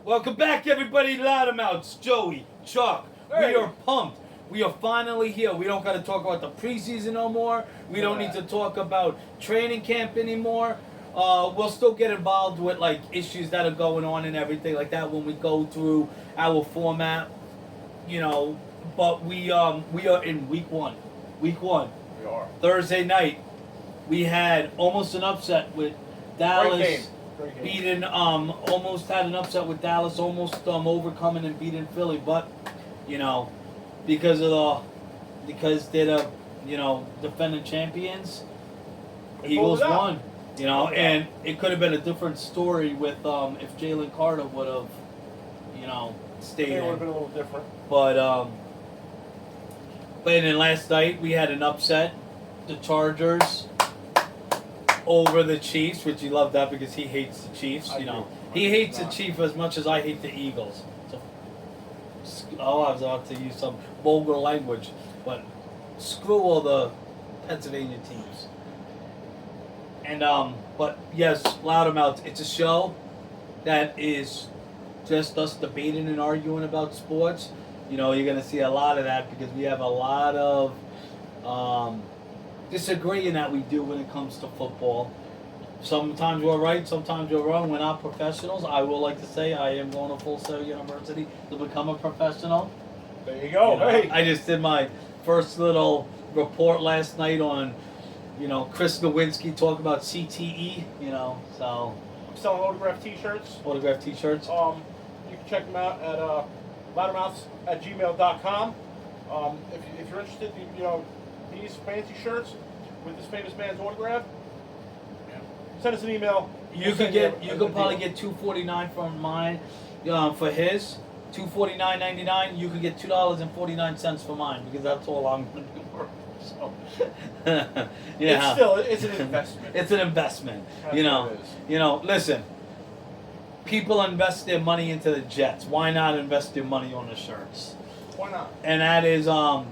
Welcome back, everybody. Loudermouths, Joey, Chuck. Hey. We are pumped. We are finally here. We don't got to talk about the preseason no more. We don't need to talk about training camp anymore. We'll still get involved with like issues that are going on and everything like that when we go through our format, you know. But we are in week one. Week one. We are. Thursday night, we had almost an upset with Dallas. Great game. Beating, almost had an upset with Dallas, almost overcoming and beating Philly, but you know, because they're the defending champions, Eagles won. You know, and it could have been a different story with if Jalen Carter would have, stayed. It would have been a little different. But then last night we had an upset, the Chargers over the Chiefs, which he loved that because he hates the Chiefs. He hates the Chiefs as much as I hate the Eagles. So, I was about to use some vulgar language, but screw all the Pennsylvania teams. And but yes, Loudermouths, it's a show that is just us debating and arguing about sports. You're gonna see a lot of that because we have a lot of disagreeing that we do when it comes to football. Sometimes we're right, sometimes we're wrong. We're not professionals. I will like to say I am going to Full Sail University to become a professional. There you go. Hey. I just did my first little report last night on, Chris Nowinski talking about CTE, so. I'm selling autographed t-shirts. Autographed t-shirts. You can check them out at loudermouths@gmail.com. If you're interested in, these fancy shirts with this famous man's autograph, send us an email. You could probably get $2.49 from mine, for his $249.99. You could get $2.49 for mine because that's all I'm going to be worth. So, yeah, it's an investment. It's an investment. That's Listen. People invest their money into the Jets. Why not invest their money on the shirts? Why not? And that is a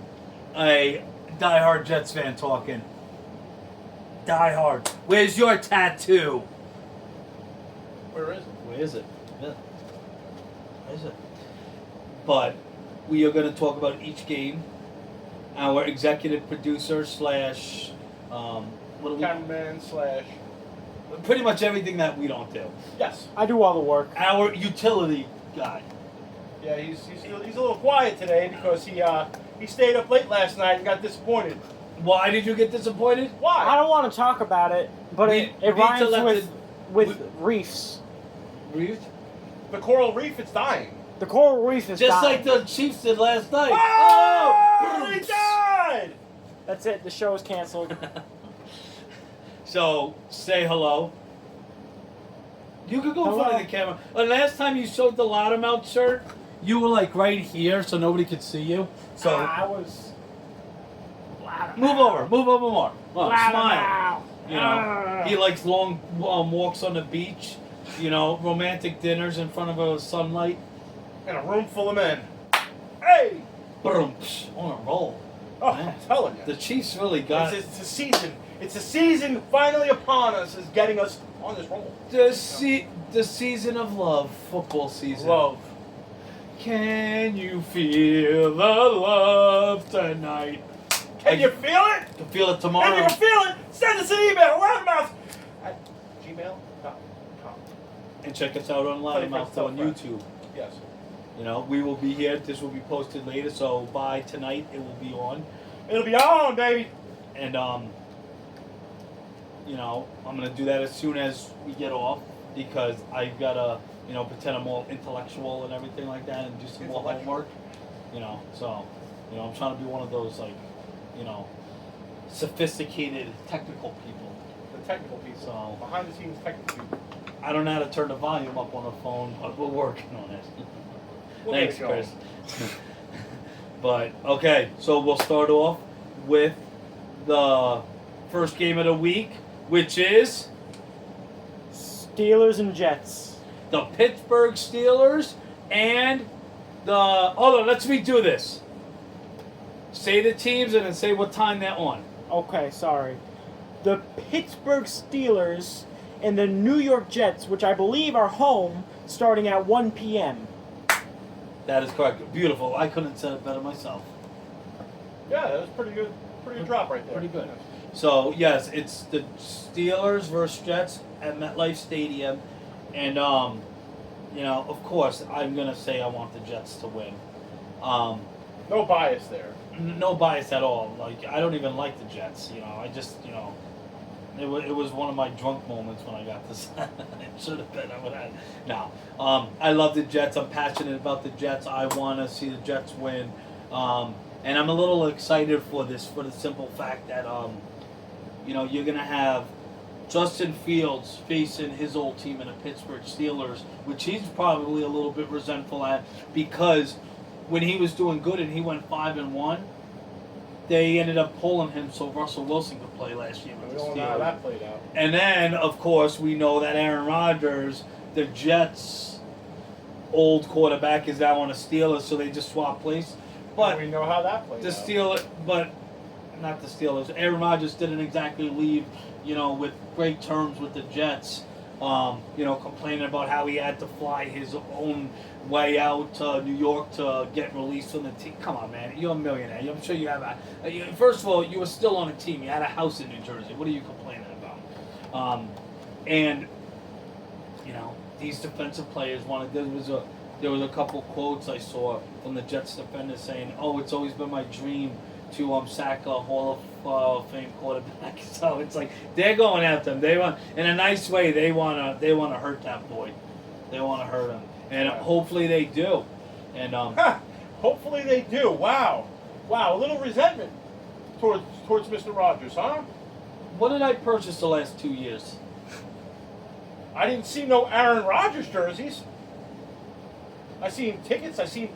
diehard Jets fan talking. Diehard. Where's your tattoo? Where is it? Where is it? Yeah. Where is it? But we are going to talk about each game. Our executive producer / cameraman / pretty much everything that we don't do. Yes. I do all the work. Our utility guy. Yeah, he's a little quiet today because he stayed up late last night and got disappointed. Why did you get disappointed? Why? I don't want to talk about it, but it rhymes with reefs. Reefs? The coral reef is dying. The coral reef is just dying. like the Chiefs did last night. Oh! He died! That's it. The show is canceled. So, say hello. You could go in front of the camera. Last time you showed the Loudermouth shirt, you were like right here so nobody could see you. So I was... Move over more. Smile. Loudermouth. He likes long walks on the beach. Romantic dinners in front of a sunlight. In a room full of men. Hey! Boom, on a roll. Oh, Man. I'm telling you. The Chiefs really got It's a season. It's a season finally upon us, is getting us on this roll. the season of love, football season. Love. Can you feel the love tonight? Can you feel it? Can feel it tomorrow. If you can feel it, send us an email, loudmouth@gmail.com. And check us out on Loudermouth on YouTube. Yes. We will be here. This will be posted later, so by tonight it will be on. It'll be on, baby. And I'm gonna do that as soon as we get off because I've gotta, pretend I'm all intellectual and everything like that and do some more homework. So, I'm trying to be one of those sophisticated technical people. The technical people. So Behind the scenes technical people. I don't know how to turn the volume up on the phone, but we're working on it. We'll Thanks, get it going. Chris. But okay, so we'll start off with the first game of the week, which is Steelers and Jets. the Pittsburgh Steelers and the. Hold on, let's redo this. Say the teams and then say what time they're on. Okay, sorry. The Pittsburgh Steelers and the New York Jets, which I believe are home starting at 1 p.m. That is correct. Beautiful. I couldn't have said it better myself. Yeah, that was pretty good. Pretty good drop right there. Pretty good. So yes, it's the Steelers versus Jets at MetLife Stadium, and you know, of course, I'm gonna say I want the Jets to win. No bias there. No bias at all. Like, I don't even like the Jets. You know, I just, you know, it was one of my drunk moments when I got this. It should have been. I would have. No. I love the Jets. I'm passionate about the Jets. I want to see the Jets win. And I'm a little excited for this, for the simple fact that, you know, you're going to have Justin Fields facing his old team in the Pittsburgh Steelers, which he's probably a little bit resentful at, because when he was doing good and he went 5-1, they ended up pulling him so Russell Wilson could play last year with We the don't know how Steelers. that played out. And then, of course, we know that Aaron Rodgers, the Jets' old quarterback, is now on the Steelers, so they just swap places. But we know how that played the out. Steelers, but not the Steelers. Aaron Rodgers didn't exactly leave, you know, with great terms with the Jets. You know, complaining about how he had to fly his own way out to New York to get released from the team. Come on, man, you're a millionaire. I'm sure you have first of all, you were still on a team. You had a house in New Jersey. What are you complaining about? And you know, these defensive players wanted. There was a couple quotes I saw from the Jets defenders saying, "Oh, it's always been my dream to sack a Hall of Fame quarterback." So it's like they're going after him. They want, in a nice way, they want to hurt that boy. They want to hurt him, and hopefully they do. And hopefully they do. Wow, a little resentment towards Mr. Rogers, huh? what did I purchase the last 2 years? I didn't see no Aaron Rodgers jerseys. I seen tickets. I seen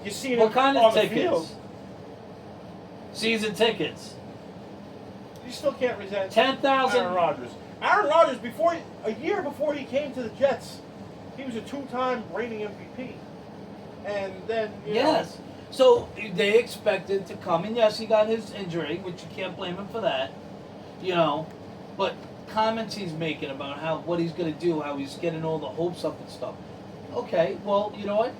you seen What him kind on of the tickets? field. Season tickets. You still can't resent 10,000. Aaron Rodgers. Aaron Rodgers, a year before he came to the Jets, he was a 2-time reigning MVP. And then Yes. So they expected to come, and yes, he got his injury, which you can't blame him for that. You know, but comments he's making about what he's going to do, how he's getting all the hopes up and stuff. Okay, well, you know what?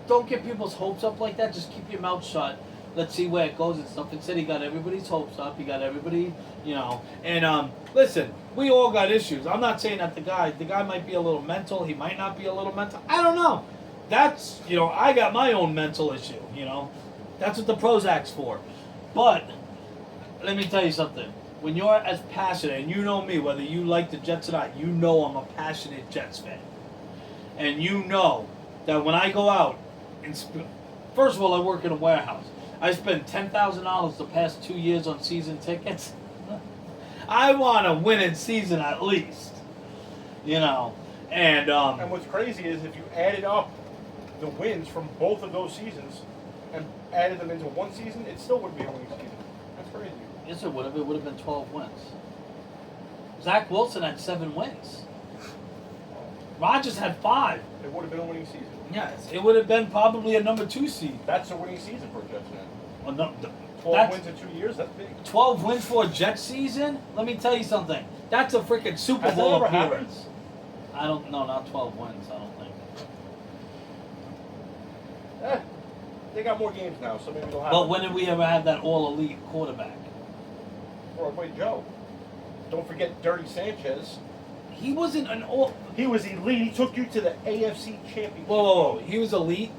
Don't get people's hopes up like that. Just keep your mouth shut. Let's see where it goes and stuff. Instead, he got everybody's hopes up. He got everybody, you know. And listen, we all got issues. I'm not saying that the guy might be a little mental. He might not be a little mental. I don't know. That's, you know, I got my own mental issue, you know. That's what the Prozac's for. But let me tell you something. When you're as passionate, and you know me, whether you like the Jets or not, you know I'm a passionate Jets fan. And you know that when I go out, first of all, I work in a warehouse. I spent $10,000 the past 2 years on season tickets. I want a winning season at least, you know. And what's crazy is if you added up the wins from both of those seasons and added them into one season, it still would be a winning season. That's crazy. yes, it would have. It would have been 12 wins. Zach Wilson had 7 wins. Rodgers had 5. It would have been a winning season. Yes, it would have been probably a number 2 seed. That's a winning season for a Jets fan. 12 wins in 2 years, that's big. 12 wins for a Jets season? Let me tell you something. That's a freaking Super Has that Bowl ever appearance. I don't know, not 12 wins, I don't think. They got more games now, so maybe they'll have But when did we ever have that all-elite quarterback? Or wait, Joe. Don't forget Dirty Sanchez. He wasn't an all... He was elite. He took you to the AFC Championship. Whoa. He was elite.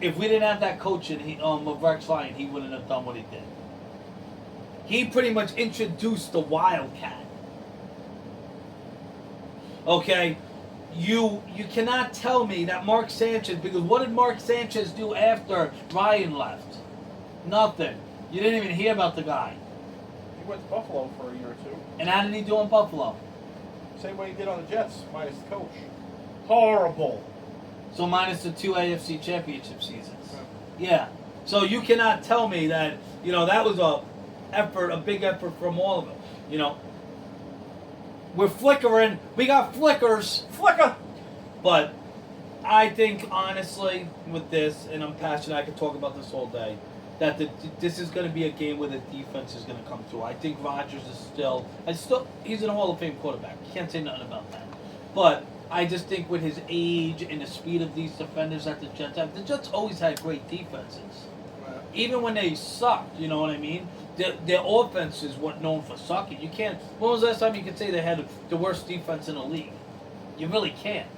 If we didn't have that coach of Rex Ryan, he wouldn't have done what he did. He pretty much introduced the Wildcat. Okay? You cannot tell me that Mark Sanchez, because what did Mark Sanchez do after Ryan left? Nothing. You didn't even hear about the guy. He went to Buffalo for a year or two. And how did he do in Buffalo? Same way he did on the Jets, minus the coach. Horrible. So minus the 2 AFC championship seasons. Yeah. So you cannot tell me that, you know, that was a big effort from all of them. You know, we're flickering. We got flickers. Flicker. But I think, honestly, with this, and I'm passionate, I could talk about this all day, that this is going to be a game where the defense is going to come through. I think Rodgers is still, he's a Hall of Fame quarterback. You can't say nothing about that. But I just think with his age and the speed of these defenders that the Jets have, the Jets always had great defenses. Right. Even when they sucked, you know what I mean? Their offense is what known for sucking. You can't. When was the last time you could say they had the worst defense in the league? You really can't.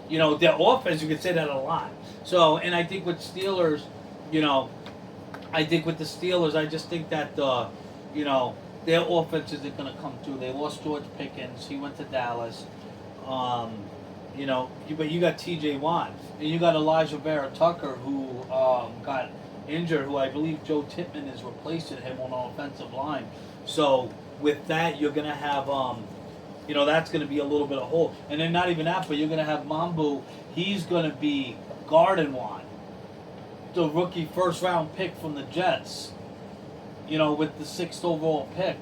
You know, their offense, you could say that a lot. So, and I think with Steelers, you know, I think with the Steelers, I just think that, you know, their offense isn't going to come through. They lost George Pickens. He went to Dallas. You know, but you got T.J. Watt. And you got Elijah Vera Tucker, who got injured, who I believe Joe Tippmann is replacing him on the offensive line. So, with that, you're going to have... you know, that's going to be a little bit of hole. And then not even that, but you're going to have Mambu. He's going to be guarding one. The rookie first-round pick from the Jets. You know, with the 6th overall pick.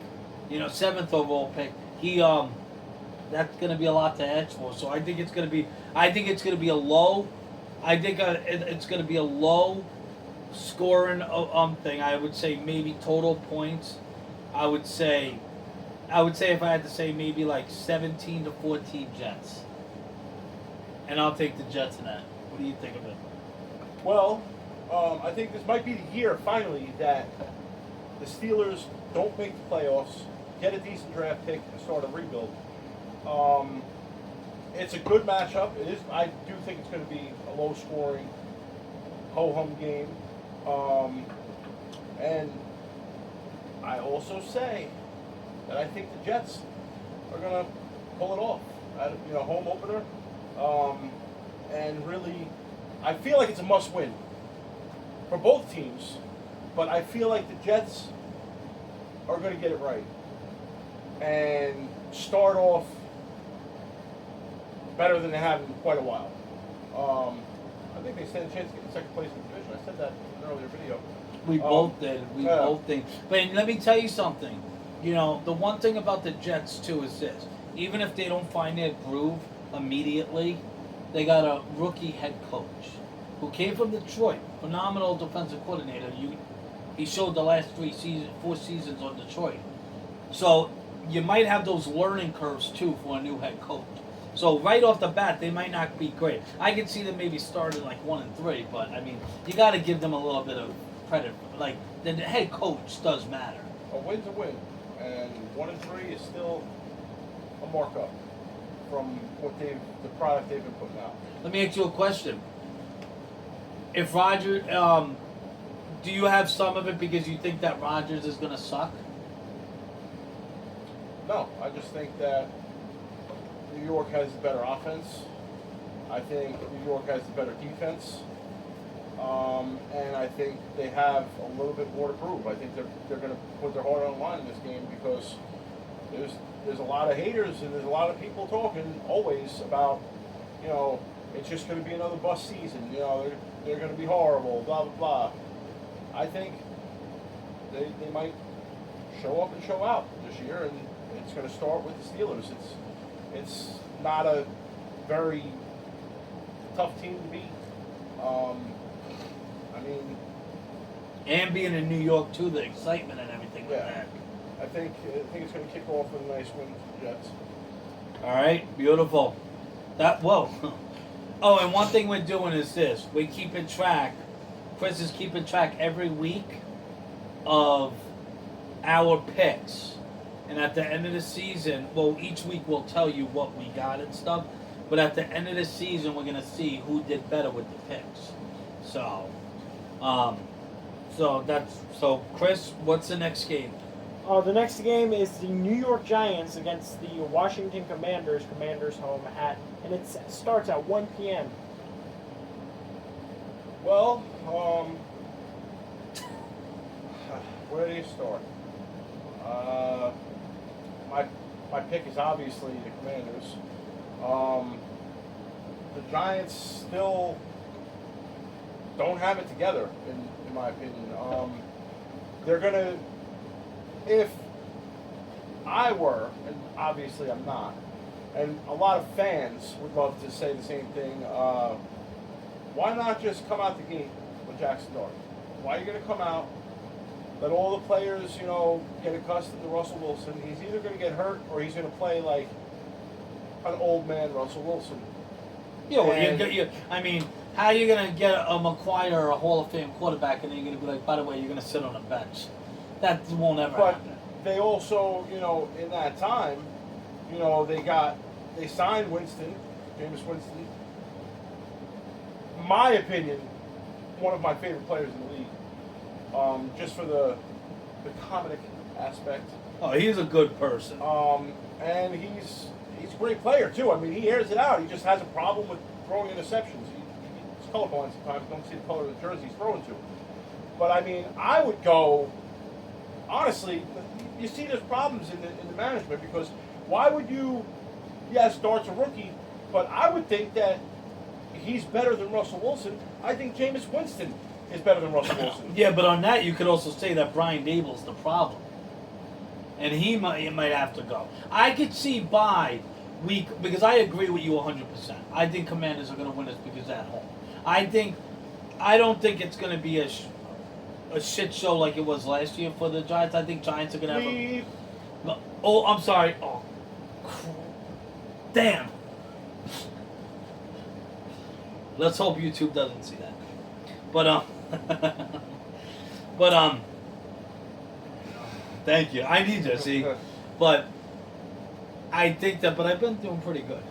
You know, 7th overall pick. He, that's going to be a lot to ask for. So I think it's going to be, a low, it's going to be a low scoring thing. I would say maybe total points. I would say if I had to say maybe like 17 to 14 Jets. And I'll take the Jets in that. What do you think of it? Well, I think this might be the year, finally, that the Steelers don't make the playoffs, get a decent draft pick, and start a rebuild. It's a good matchup. It is. I do think it's going to be a low-scoring, ho-hum game. And I also say that I think the Jets are going to pull it off. You know, home opener. And really, I feel like it's a must-win for both teams. But I feel like the Jets are going to get it right and start off better than they have in quite a while. I think they stand a chance to get in second place in the division. I said that in an earlier video. We both did. We both think. But let me tell you something. You know, the one thing about the Jets, too, is this. Even if they don't find their groove immediately, they got a rookie head coach who came from Detroit. Phenomenal defensive coordinator. He showed the last 4 seasons on Detroit. So you might have those learning curves, too, for a new head coach. So right off the bat, they might not be great. I could see them maybe starting like 1-3, but, I mean, you got to give them a little bit of credit. Like, the head coach does matter. A win's a win. And 1-3 is still a markup from the product they've been putting out. Let me ask you a question. If Rodgers, do you have some of it because you think that Rodgers is going to suck? No, I just think that New York has the better offense. I think New York has the better defense. And I think they have a little bit more to prove. I think they're going to put their heart on the line in this game because there's a lot of haters and there's a lot of people talking always about, you know, it's just going to be another bust season. You know, they're going to be horrible, blah, blah, blah. I think they might show up and show out this year, and it's going to start with the Steelers. It's not a very tough team to beat. I mean, and being in New York too, the excitement and everything like yeah. that. I think it's going to kick off with a nice win for the Jets. All right, beautiful. Whoa. Oh, and one thing we're doing is this: we're keeping track. Chris is keeping track every week of our picks, and at the end of the season, well, each week we'll tell you what we got and stuff. But at the end of the season, we're gonna see who did better with the picks. So, so Chris, what's the next game? The next game is the New York Giants against the Washington Commanders. Commanders home and it starts at 1 p.m. Well, where do you start? My pick is obviously the Commanders. The Giants still don't have it together, in my opinion. They're gonna, if I were, and obviously I'm not, and a lot of fans would love to say the same thing. Why not just come out the gate with Jackson Dart? Why are you going to come out, let all the players, you know, get accustomed to Russell Wilson? He's either going to get hurt or he's going to play like an old man Russell Wilson. Yeah, well, And- I mean, how are you going to get a McQuire or a Hall of Fame quarterback and then you're going to be like, by the way, you're going to sit on a bench? That won't ever But happen. they also, in that time, they signed Winston, Jameis Winston. My opinion, one of my favorite players in the league, just for the comedic aspect. Oh, he's a good person. And he's a great player too. I mean, he airs it out. He just has a problem with throwing interceptions. He's colorblind sometimes. Don't see the color of the jersey he's throwing to. But I mean, I would go. Honestly, you see there's problems in the management because why would you? Yes, Dart's a rookie, but I would think that he's better than Russell Wilson. I think Jameis Winston is better than Russell Wilson. Yeah, but on that, you could also say that Brian Dable's the problem. And he might have to go. I could see by week, because I agree with you 100%. I think Commanders are going to win this because they're at home. I don't think it's going to be a shit show like it was last year for the Giants. I think Giants are going to have Oh, I'm sorry. Oh, damn. Let's hope YouTube doesn't see that. But thank you. I need you, see. But I think that. But I've been doing pretty good.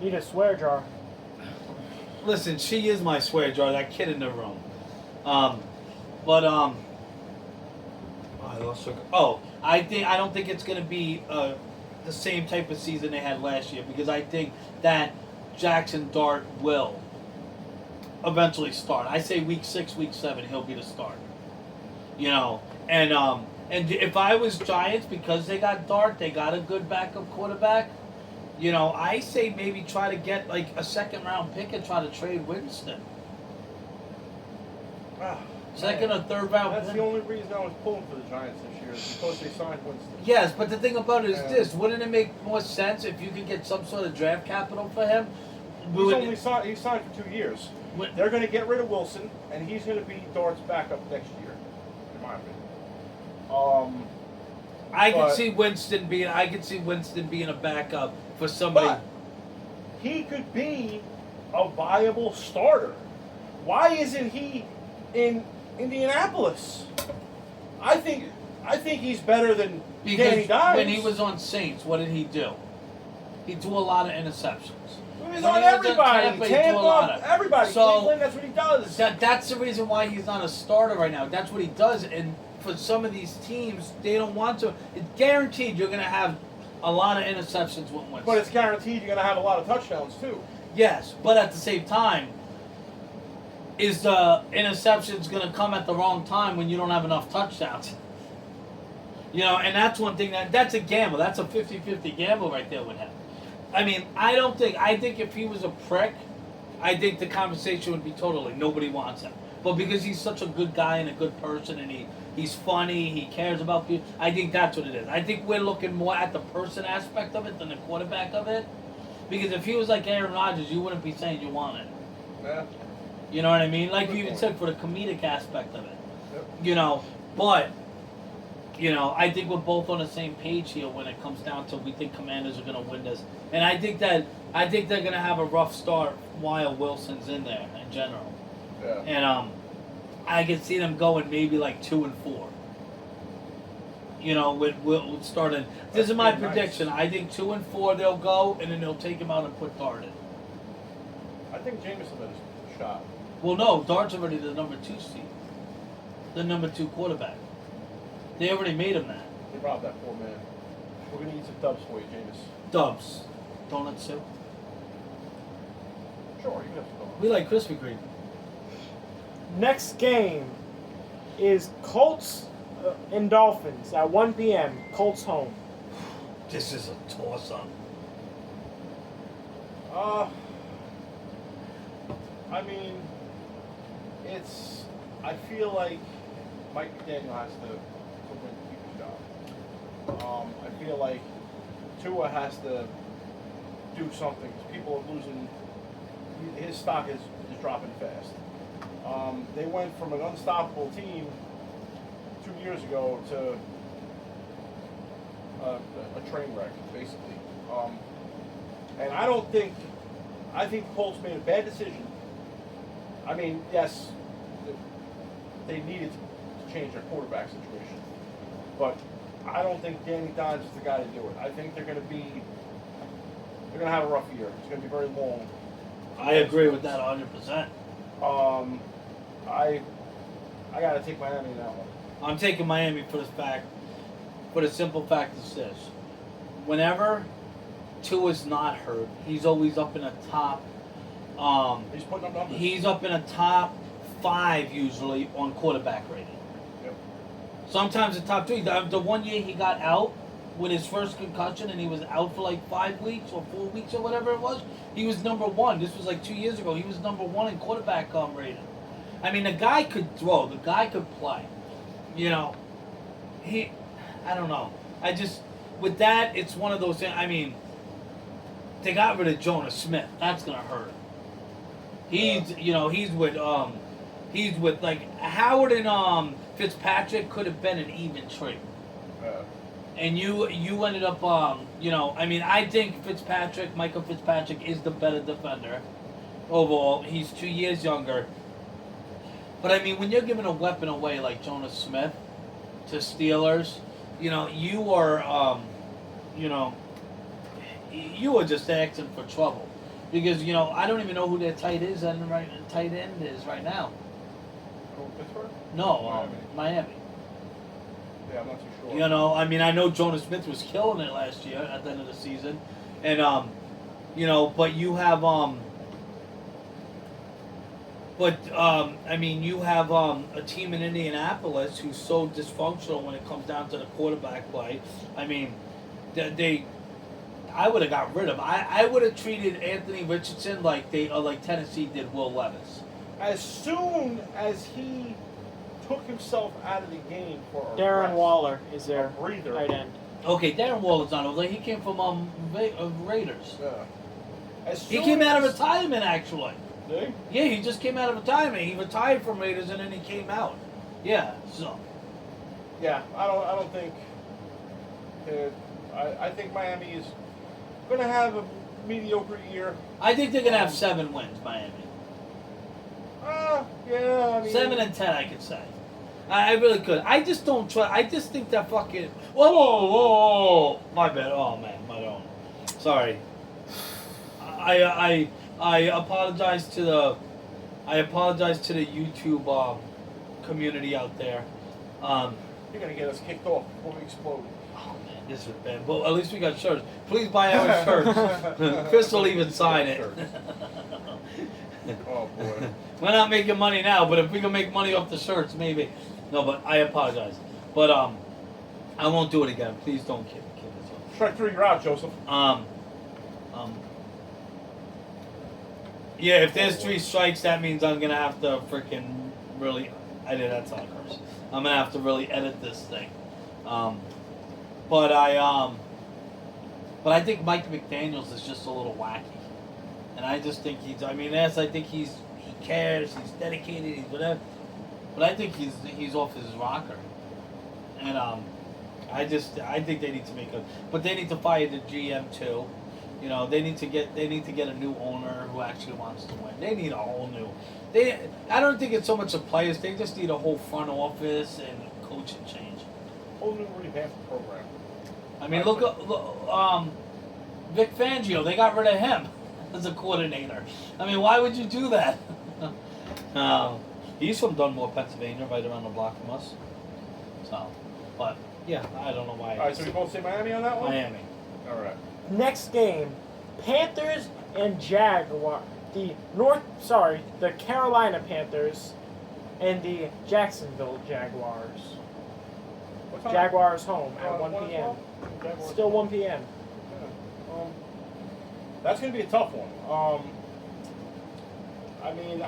Need a swear jar. Listen, she is my swear jar. That kid in the room. I lost her. Oh, I don't think it's gonna be the same type of season they had last year because I think that Jackson Dart will eventually start. I say week 6, week 7, he'll be the starter. And if I was Giants, because they got Dart, they got a good backup quarterback. I say maybe try to get like a second-round pick and try to trade Winston. Second or third round. That's the only reason I was pulling for the Giants this year is because they signed Winston. Yes, but the thing about it is this: wouldn't it make more sense if you could get some sort of draft capital for him? He's signed for 2 years. They're going to get rid of Wilson, and he's going to be Dart's backup next year, in my opinion. I could see Winston being a backup for somebody. But he could be a viable starter. Why isn't he in Indianapolis? I think he's better than Danny Dimes. When he was on Saints, what did he do? He threw a lot of interceptions. He's on everybody. Tampa, everybody. So, Cleveland, that's what he does. That's the reason why he's not a starter right now. That's what he does. And for some of these teams, they don't want to. It's guaranteed you're going to have a lot of interceptions with Winston. But it's guaranteed you're going to have a lot of touchdowns, too. Yes, but at the same time, is the interceptions going to come at the wrong time when you don't have enough touchdowns? And that's one thing that's a gamble. That's a 50-50 gamble right there with him. I mean, I think if he was a prick, I think the conversation would be totally, nobody wants him. But because he's such a good guy and a good person and he's funny, he cares about people, I think that's what it is. I think we're looking more at the person aspect of it than the quarterback of it. Because if he was like Aaron Rodgers, you wouldn't be saying you want it. Yeah. You know what I mean? Like you even said, for the comedic aspect of it. Yep. But I think we're both on the same page here when it comes down to we think Commanders are going to win this. And I think they're going to have a rough start while Wilson's in there in general. Yeah. And I can see them going maybe like 2-4. With starting. This is my prediction. Nice. I think 2-4 they'll go, and then they'll take him out and put Dart in. I think Jameson has a shot. Well, no, Dart's already the number 2 seed. The number 2 quarterback. They already made him that. They robbed that poor man. We're going to eat some dubs for you, James. Dubs. Donut soup. Sure, you can have some donuts. We like Krispy Kreme. Next game is Colts and Dolphins at 1 p.m. Colts home. This is a toss-up. I mean, I feel like Mike McDaniel has to win to keep his job. I feel like Tua has to do something because people are losing. His stock is dropping fast. They went from an unstoppable team 2 years ago to a train wreck, basically. And I think the Colts made a bad decision. I mean, yes, they needed to change their quarterback situation, but I don't think Danny Dimes is the guy to do it. I think they're going to have a rough year. It's going to be very long. I agree with that 100%. I got to take Miami in that one. I'm taking Miami for the simple fact is this: whenever Tua's not hurt, he's always up in the top. He's putting up numbers. He's up in a top 5 usually on quarterback rating. Yep. Sometimes the top 3. The one year he got out with his first concussion and he was out for like 5 weeks or 4 weeks or whatever it was, he was number 1. This was like 2 years ago. He was number 1 in quarterback rating. I mean, the guy could throw. The guy could play. You know, I don't know. With that, it's one of those things. I mean, they got rid of Jonas Smith. That's going to hurt. He's with like Howard and Fitzpatrick could have been an even trade. And you ended up I mean, I think Michael Fitzpatrick is the better defender overall. He's 2 years younger. But I mean, when you're giving a weapon away like Jonas Smith to Steelers, you are you are just asking for trouble. Because, I don't even know who their tight end is right now. Oh, Pittsburgh? No, Miami. Yeah, I'm not too sure. I mean, I know Jonas Smith was killing it last year at the end of the season. And, but you have, you have a team in Indianapolis who's so dysfunctional when it comes down to the quarterback play. I mean, I would have got rid of him. I would have treated Anthony Richardson like Tennessee did Will Levis. As soon as he took himself out of the game for a Darren rest, Waller is their a breather. tight end. Okay, Darren Waller's not over there. He came from Raiders. Yeah. He came out of retirement, actually. Did Yeah, he just came out of retirement. He retired from Raiders and then he came out. Yeah, so. Yeah, I don't think. I think Miami is going to have a mediocre year. I think they're going to have 7 wins, Miami. Yeah, I mean, 7 and 10, I could say. I really could. I just don't try. I just think that fucking. Whoa. My bad. Oh, man, my own. Sorry. I apologize to the. YouTube community out there. You're going to get us kicked off before we explode. Oh man, this is bad. But at least we got shirts. Please buy our shirts. Chris will even sign it. Oh boy. We're not making money now, but if we can make money off the shirts, maybe. No, but I apologize. But I won't do it again. Please don't kid us off. Strike 3, you're out, Joseph. Yeah, if there's 3 strikes, that means I'm gonna have to freaking really. That's not a curse. I'm gonna have to really edit this thing. But I think Mike McDaniels is just a little wacky, and I just think he's. I mean, I think he cares, he's dedicated, he's whatever. But I think he's off his rocker, and I think they need to but they need to fire the GM too. They need to get a new owner who actually wants to win. They need a whole new. I don't think it's so much the players. They just need a whole front office and coaching change. Whole new revamped program. I mean, look, Vic Fangio. They got rid of him as a coordinator. I mean, why would you do that? He's from Dunmore, Pennsylvania, right around the block from us. So, but yeah, I don't know why. All right, so we both say Miami on that one. Miami. All right. Next game, Panthers and the Carolina Panthers and the Jacksonville Jaguars. What time? Jaguars home at 1 1 p.m. Jaguars Still 1 p.m. Yeah. That's going to be a tough one. I mean,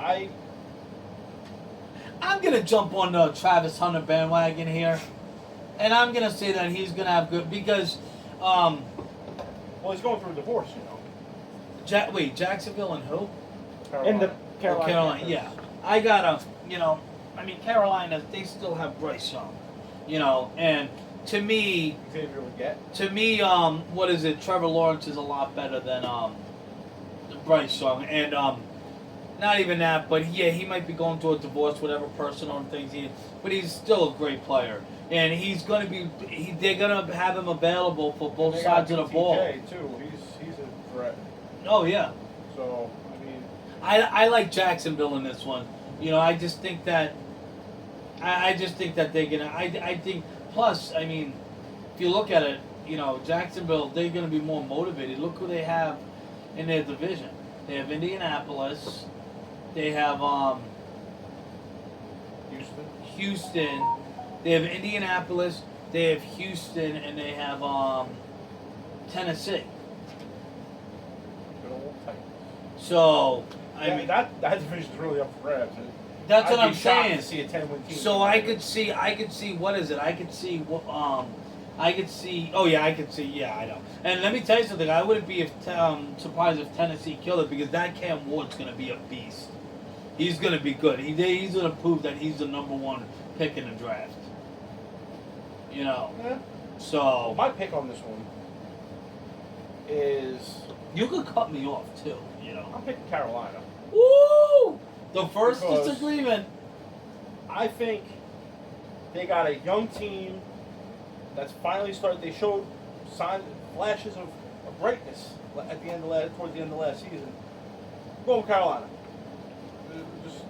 I'm gonna jump on the Travis Hunter bandwagon here, and I'm gonna say that he's gonna have good because. Well, he's going through a divorce, Jacksonville and who? Carolina. In the Carolina. Carolina, yeah. I gotta, I mean, Carolina, they still have Bryce Young, and to me, Xavier would get. what is it? Trevor Lawrence is a lot better than Bryce Young, and not even that, but yeah, he might be going through a divorce, whatever personal things but he's still a great player, and he's going to be. They're going to have him available for both sides of the ball. Too. He's a threat. Oh yeah. So I mean, I like Jacksonville in this one. I just think that. I just think that they're gonna. I think. Plus, I mean, if you look at it, Jacksonville, they're gonna be more motivated. Look who they have in their division. They have Indianapolis. They have Houston. They have Indianapolis. They have Houston, and they have Tennessee. good old Titans. So I mean that division is really up for grabs. that's what I'd I'm be shocked saying. to see a 10-win team. So I could see what is it? I could see oh yeah, I could see, yeah, I know. And let me tell you something, I wouldn't be surprised if Tennessee killed it, because that Cam Ward's going to be a beast. He's going to be good. He's going to prove that he's the number one pick in the draft. Yeah. So My pick on this one is you could cut me off too. I'm picking Carolina. Woo! The first Because disagreement. I think they got a young team that's finally started. They showed flashes of brightness at the end of towards the end of last season. Go with Carolina. Just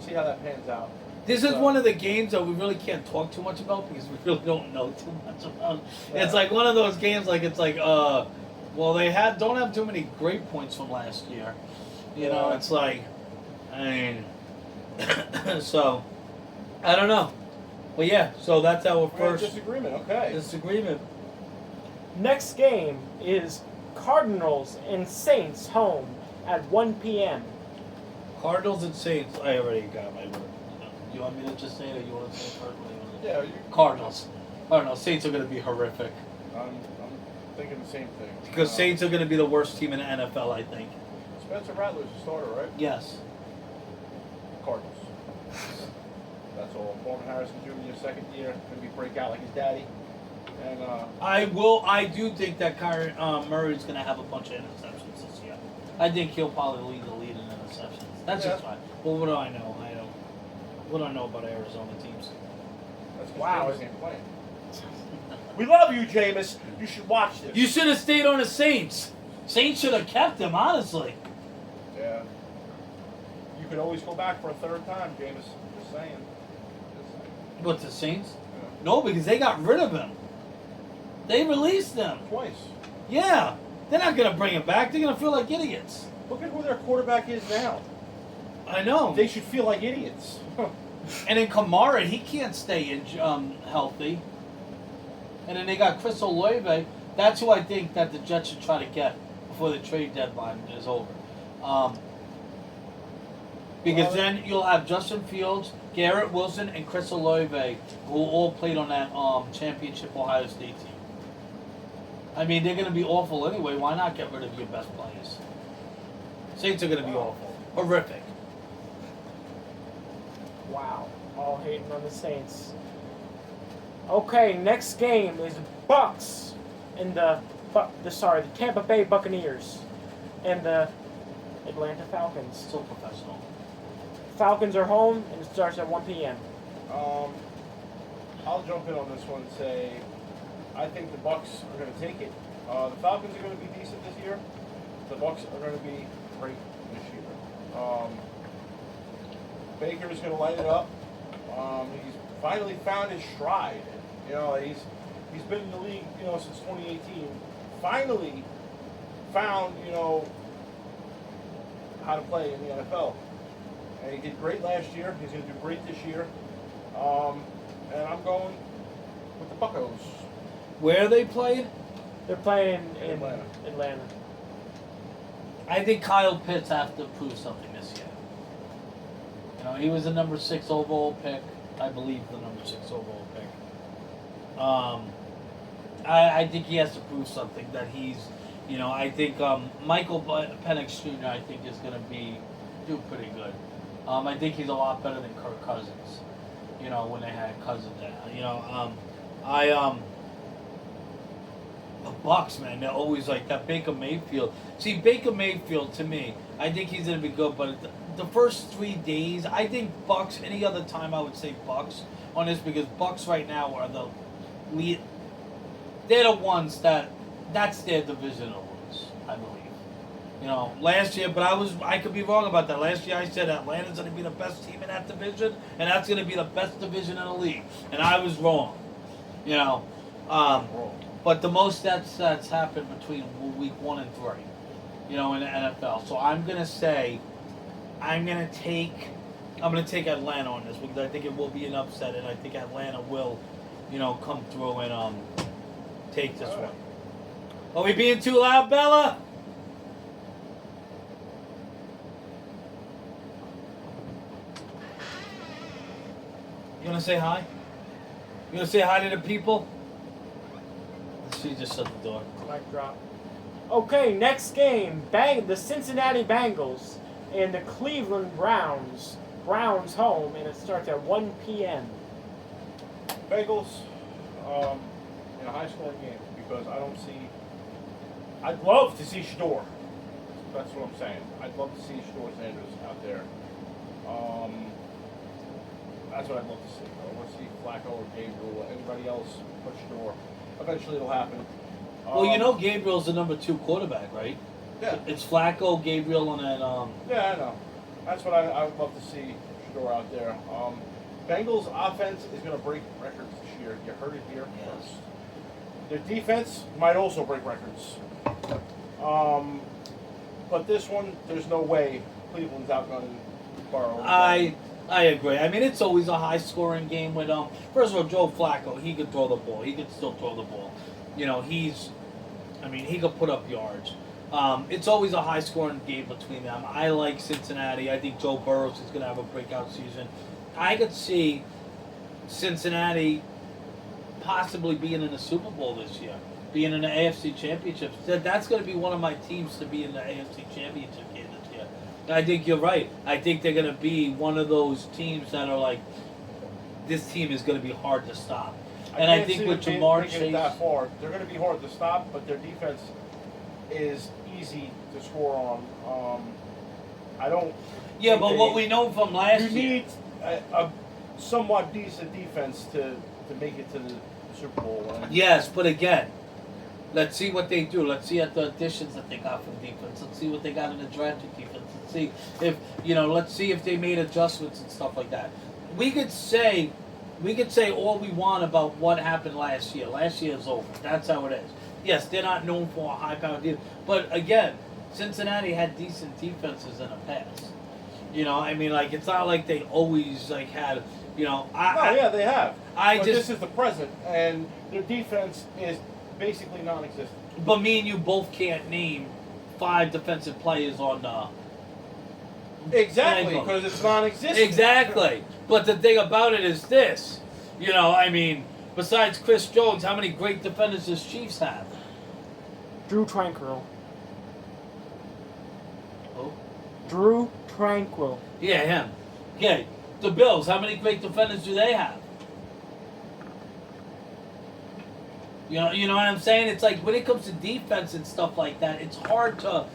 see how that pans out. This is one of the games that we really can't talk too much about because we really don't know too much about. Yeah. It's like one of those games. Well, they don't have too many great points from last year. It's like, I mean, so I don't know. But yeah, so that's our first disagreement. Okay. disagreement. Next game is Cardinals and Saints home at 1 p.m. Cardinals and Saints. I already got my word. You want me to just say it, or you want to say it first? Yeah. Cardinals. Saints are going to be horrific. I'm thinking the same thing. Because Saints are going to be the worst team in the NFL, I think. Spencer Rattler's the starter, right? Yes. Cardinals. That's all. Coleman Harrison Jr. second year, gonna be breakout like his daddy. And I do think that Kyrie Murray's going to have a bunch of interceptions this year. I think he'll probably lead the lead in interceptions. That's just fine. Well, what do I know? What do I know about Arizona teams? that's Wow. Jameis ain't playing. We love you, Jameis. You should watch this. You should have stayed on the Saints. Saints should have kept him, honestly. Yeah. You could always go back for a third time, Jameis. Just saying. What, the Saints? Yeah. No, because they got rid of him. They released him. Twice. Yeah. They're not going to bring him back. They're going to feel like idiots. Look at who their quarterback is now. I know. They should feel like idiots. And then Kamara, he can't stay healthy. And then they got Chris Olave. That's who I think that the Jets should try to get before the trade deadline is over. Because then you'll have Justin Fields, Garrett Wilson, and Chris Olave, who all played on that championship Ohio State team. I mean, they're going to be awful anyway. Why not get rid of your best players? Saints are going to be awful. Horrific. Wow. All hating on the Saints. Okay, next game is Bucks and the Tampa Bay Buccaneers and the Atlanta Falcons. So professional. Falcons are home and it starts at 1 p.m. I'll jump in on this one and say I think the Bucks are going to take it. The Falcons are going to be decent this year. The Bucks are going to be great this year. Baker is going to light it up. He's finally found his stride. He's been in the league, since 2018. Finally found, how to play in the NFL. And he did great last year. He's going to do great this year. And I'm going with the Buccos. Where they played? They're playing in Atlanta. Atlanta. I think Kyle Pitts have to prove something this year. He was the number 6 overall pick. I believe the number 6 overall pick. I think he has to prove something that he's, I think Michael Penix Jr. I think is going to do pretty good. I think he's a lot better than Kirk Cousins. When they had Cousins there. The Bucks, man, they're always like that. Baker Mayfield. See, Baker Mayfield, to me, I think he's gonna be good, but the first 3 days, I think Bucks. Any other time, I would say Bucks on this because Bucks right now are the lead. They're the ones that's their division to lose, I believe. Last year, but I could be wrong about that. Last year I said Atlanta's going to be the best team in that division, and that's going to be the best division in the league, and I was wrong. But the most that's happened between week 1 and 3, in the NFL. So I'm going to take Atlanta on this because I think it will be an upset, and I think Atlanta will, come through and take this one. Are we being too loud, Bella? You want to say hi? You want to say hi to the people? She just shut the door. Mic drop. Okay, next game. The Cincinnati Bengals and the Cleveland Browns. Browns home, and it starts at 1 p.m. Bengals in a high-scoring game because I don't see. I'd love to see Shador. That's what I'm saying. I'd love to see Shador Sanders out there. That's what I'd love to see. I want to see Flacco or Gabriel or anybody else put Shador. Eventually, it'll happen. Well, Gabriel's the number 2 quarterback, right? Yeah. It's Flacco, Gabriel, and then. Yeah, I know. That's what I would love to see Shador out there. Bengals offense is going to break records this year. You heard it here first. Their defense might also break records. But this one, there's no way Cleveland's outgunning Burrow. I agree. I mean, it's always a high-scoring game with First of all, Joe Flacco, he could throw the ball. He could still throw the ball. He could put up yards. It's always a high-scoring game between them. I like Cincinnati. I think Joe Burrow is going to have a breakout season. I could see Cincinnati possibly being in the Super Bowl this year, being in the AFC Championship. That's going to be one of my teams to be in the AFC Championship game this year. I think you're right. I think they're going to be one of those teams that are like, this team is going to be hard to stop. And I think with Jamar Chase, that far, they're going to be hard to stop, but their defense is easy to score on. I don't. Yeah, but what we know from last year, you need a somewhat decent defense to make it to the Super Bowl. Yes, but again, let's see what they do. Let's see at the additions that they got from defense. Let's see what they got in the drafted defense. Let's see if Let's see if they made adjustments and stuff like that. We could say all we want about what happened last year. Last year is over. That's how it is. Yes, they're not known for a high-powered defense, but again, Cincinnati had decent defenses in the past. It's not like they always had. Yeah, they have. But this is the present, and their defense is basically non-existent. But me and you both can't name 5 defensive players on the. Exactly, because it's non-existent. Exactly. But the thing about it is this. Besides Chris Jones, how many great defenders does Chiefs have? Drew Tranquil. Who? Drew Tranquil. Yeah, him. Okay. The Bills, how many great defenders do they have? You know what I'm saying? It's like when it comes to defense and stuff like that, it's hard to,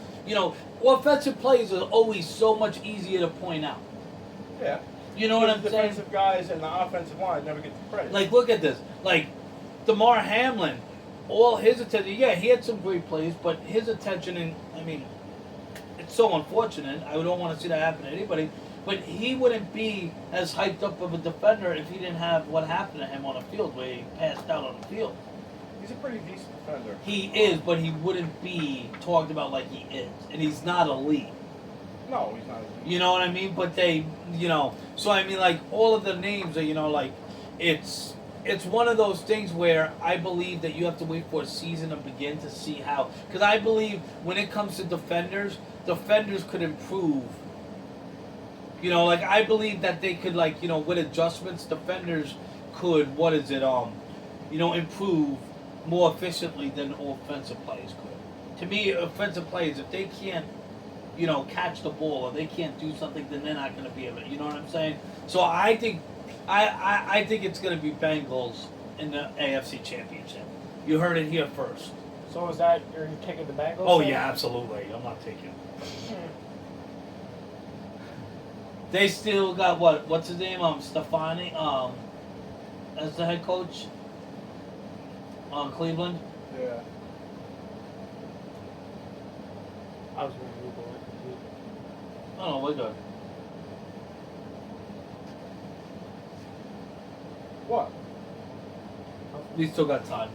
offensive plays are always so much easier to point out. Yeah. You know what I'm the saying? defensive guys and the offensive line never get the credit. Like, look at this. Like, DeMar Hamlin, all his attention, yeah, he had some great plays, but his attention, it's so unfortunate. I don't want to see that happen to anybody. But he wouldn't be as hyped up of a defender if he didn't have what happened to him on the field, where he passed out on the field. He's a pretty decent defender. He is, but he wouldn't be talked about like he is. And he's not elite. No, he's not elite. You know what I mean? But they, so all of the names are, it's one of those things where I believe that you have to wait for a season to begin to see how. Because I believe when it comes to defenders could improve. I believe that they could, with adjustments, defenders could, improve more efficiently than offensive players could. To me, offensive players, if they can't, catch the ball or they can't do something, then they're not going to be able to, you know what I'm saying? So I think it's going to be Bengals in the AFC Championship. You heard it here first. So is that you're taking the Bengals? Oh then? yeah, absolutely. I'm not taking. They still got what's his name? Stefani, as the head coach on Cleveland. Yeah. I was going to Google it. Oh no, we're good. What? We still got time.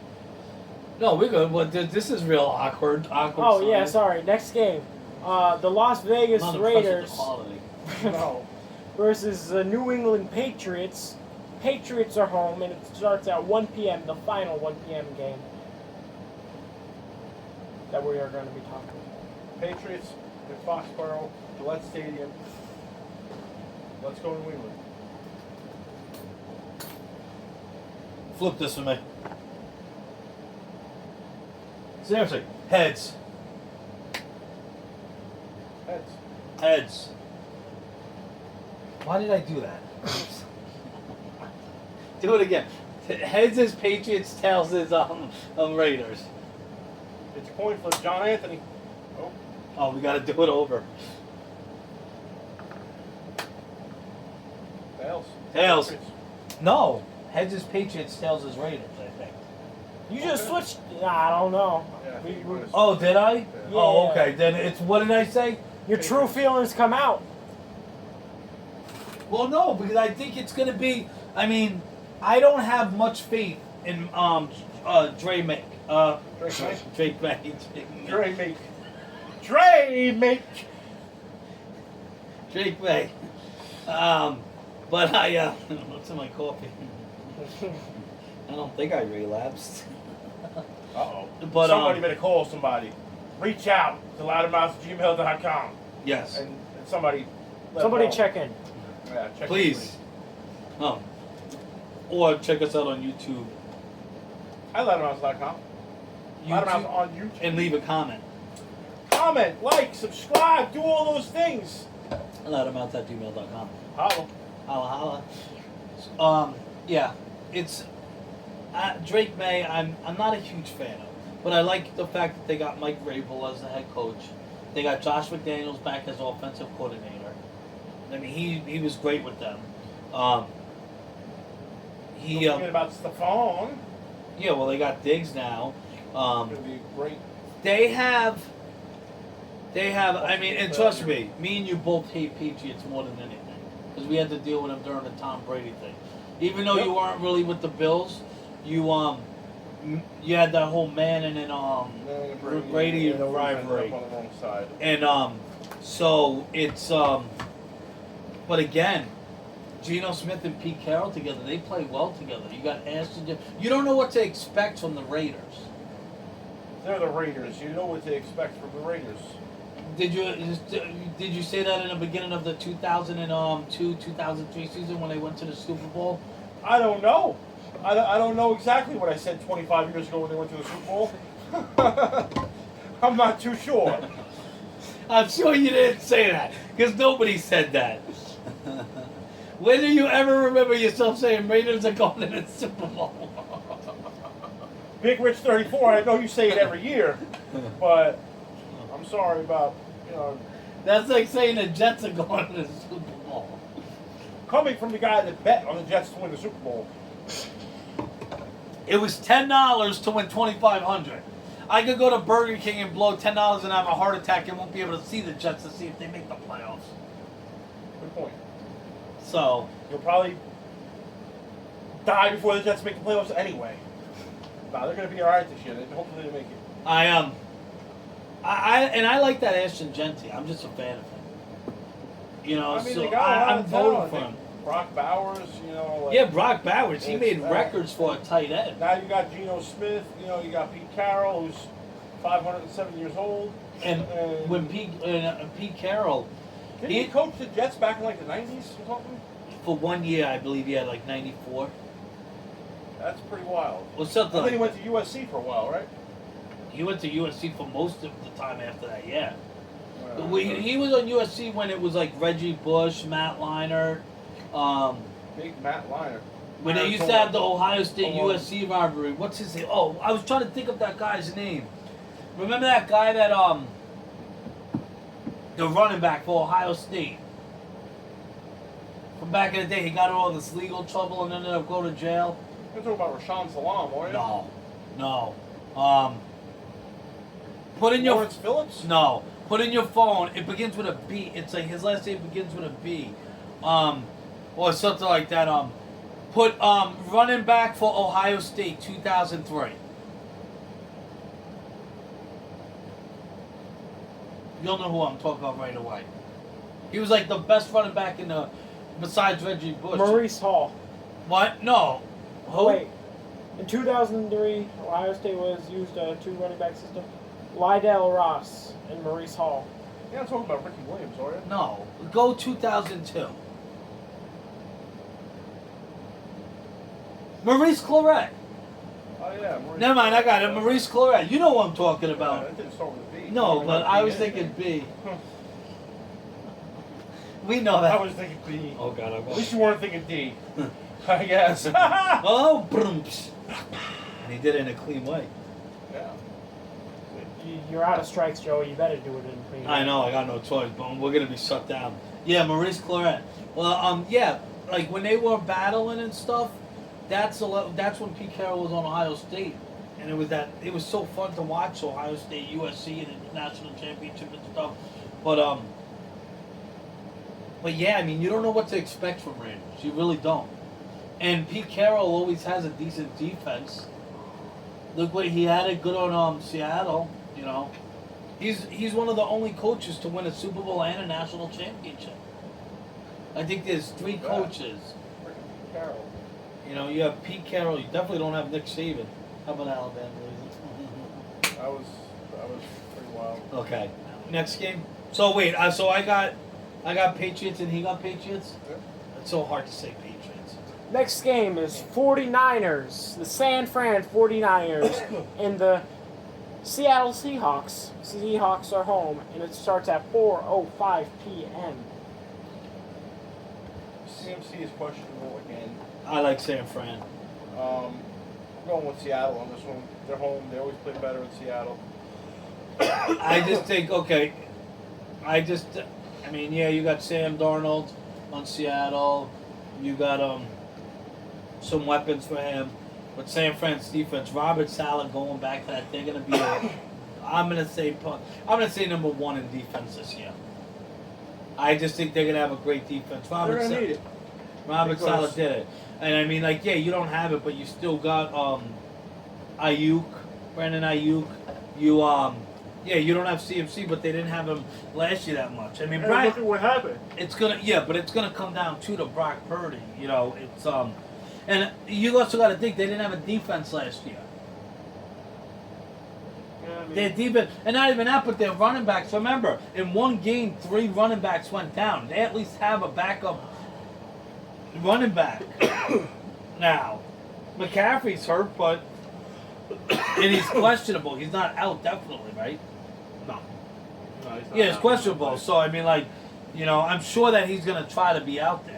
No, we're good. But this is real awkward. Oh yeah, sorry. Next game, the Las Vegas Not impressed with the Raiders quality. No. versus the New England Patriots. Patriots are home, and it starts at 1 p.m. The final 1 p.m. game that we are going to be talking about. Patriots in Foxborough, Gillette Stadium. Let's go to New England. Flip this for me. Seriously, heads. Heads. Heads. Why did I do that? Do it again. Heads is Patriots, tails is Raiders. It's a coin flip. John Anthony. Oh. Oh, we gotta do it over. Tails. Tails. Patriots. No. Heads is Patriots, tails is Raiders, I think. You just switched. I don't know. Yeah, I think you would've- Oh, did I? Yeah. Oh, okay. Then it's, what did I say? Your true feelings come out. Well, no, because I think it's gonna be, I mean, I don't have much faith in Dre Make. Drake May. Drake May. Dre Make. Dre Make. Drake May. But I what's in my coffee? I don't think I relapsed. Uh-oh. But, somebody better call somebody. Reach out to loudermouths@gmail.com. Yes. And somebody let Somebody them know. check in. Yeah, check in, Please. Or check us out on YouTube. At loudermouths.com. Loudermouths on YouTube. And leave a comment. Comment, like, subscribe, do all those things. Loudermouths@gmail.com. Holla. Holla holla. Yeah, it's Drake May. I'm not a huge fan of, but I like the fact that they got Mike Vrabel as the head coach. They got Josh McDaniels back as offensive coordinator. I mean, he was great with them. Don't forget about Stephon. Yeah, well, they got Diggs now. Gonna be great. They have. I mean, and trust me, me and you both hate Patriots more than anything because we had to deal with them during the Tom Brady thing. Even though you weren't really with the Bills, you had that whole Manning and Brady rivalry. On the wrong side. And so it's but again, Geno Smith and Pete Carroll together, they play well together. You got Ashton. You don't know what to expect from the Raiders. They're the Raiders. You know what to expect from the Raiders. Did you say that in the beginning of the 2002-2003 season when they went to the Super Bowl? I don't know. I don't know exactly what I said 25 years ago when they went to the Super Bowl. I'm not too sure. I'm sure you didn't say that because nobody said that. When do you ever remember yourself saying Raiders are going to the Super Bowl? Big Rich 34, I know you say it every year, but I'm sorry about, That's like saying the Jets are going to the Super Bowl. coming from the guy that bet on the Jets to win the Super Bowl. It was $10 to win $2,500. I could go to Burger King and blow $10 and have a heart attack and won't be able to see the Jets to see if they make the playoffs. Good point. So You'll probably die before the Jets make the playoffs anyway. Nah, they're going to be all right this year. Hopefully they make it. I like that Ashton Genty. I'm just a fan of him. I mean, so they got a lot I'm of voting talent. for him. Brock Bowers, Yeah, Brock Bowers. He It's, made records for a tight end. Now you got Geno Smith. You got Pete Carroll, who's 507 years old. And when Pete Carroll, Didn't he coach the Jets back in like the 90s or something? for 1 year, I believe he had like 94 That's pretty wild. or something. I think he Like went to USC for a while, right? he went to USC for most of the time after that. Yeah, Well, he was on USC when it was like Reggie Bush, Matt Leinart. Big Matt Leinart. When they used to have the Ohio State USC rivalry. What's his name? Oh, I was trying to think of that guy's name. Remember that guy that the running back for Ohio State? From back in the day, he got in all this legal trouble and ended up going to jail. You're talking about Rashawn Salam, weren't you? No. Put in your Lawrence Phillips? No. Put in your phone. It begins with a B. It's like his last name begins with a B, or something like that. Put running back for Ohio State 2003. You'll know who I'm talking about right away. He was like the best running back in the, besides Reggie Bush. Maurice Hall. What? No. Who? Oh, wait. In 2003, Ohio State used a 2 running back system. Lydell Ross and Maurice Hall. You're not talking about Ricky Williams, are you? No. Go 2002. Maurice Claret. Oh, yeah. Maurice Never mind, I got it. Maurice Claret. You know what I'm talking about. Yeah, it didn't start with a B. No, but I was thinking B. We know that. I was thinking B. Oh, God. At least you weren't thinking D. I guess. Oh, brumps. And he did it in a clean way. Yeah. You're out of strikes, Joey. You better do it in clean. I know, I got no choice, but we're going to be shut down. Yeah, Maurice Claret. Well, yeah, like when they were battling and stuff, that's when Pete Carroll was on Ohio State. And it was so fun to watch Ohio State, USC, and the national championship and stuff. But yeah, I mean, you don't know what to expect from Rangers. You really don't. And Pete Carroll always has a decent defense. Look what he had it good on Seattle. You know, he's one of the only coaches to win a Super Bowl and a national championship. I think there's 3 coaches. Freaking Carroll. You know, you have Pete Carroll. You definitely don't have Nick Saban. How about Alabama? That was pretty wild. Okay. Next game. So wait. So I got Patriots and he got Patriots. Yeah. It's so hard to say Patriots. Next game is 49ers. The San Fran 49ers and the Seattle Seahawks. Seahawks are home, and it starts at 4:05 p.m. CMC is questionable again. I like San Fran. I'm going with Seattle on this one. They're home. They always play better in Seattle. I just think I mean, yeah, you got Sam Darnold on Seattle. You got some weapons for him. But San Fran's defense, Robert Saleh going back to that, they're gonna be I'm gonna say number 1 in defense this year. I just think they're gonna have a great defense. They're gonna need it. Robert Saleh did it. And I mean, like, yeah, you don't have it, but you still got Ayuk, Brandon Ayuk. You don't have CMC, but they didn't have him last year that much. I mean, Look at what happened. it's gonna come down to Brock Purdy. You know, it's and you also got to think they didn't have a defense last year. Yeah, I mean, Their defense, and not even that, but their running backs. Remember, in one game, 3 running backs went down. They at least have a backup running back now. McCaffrey's hurt, but and he's questionable. He's not out definitely, right? no, he's not Yeah, it's out. questionable. So I mean, like, you know, I'm sure that he's gonna try to be out there.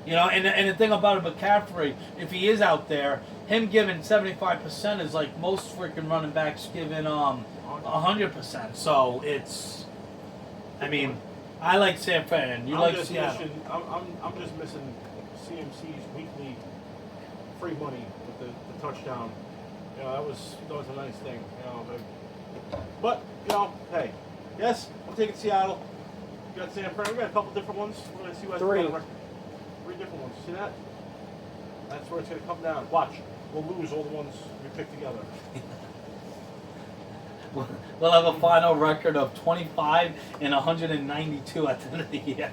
You know, and the thing about McCaffrey, if he is out there, him giving 75% is like most freaking running backs giving 100%. So it's, I mean, I like San Fran. You like Seattle. I'm just missing CMC's weekly free money with the touchdown. You know, that was a nice thing. You know, but you know, hey, yes, I'm taking Seattle. We got San Fran. We got a couple different ones. We're gonna see what 3. 3 different ones. See that? That's where it's gonna come down. Watch. We'll lose all the ones we picked together. We'll have a final record of 25 and 192 at the end of the year.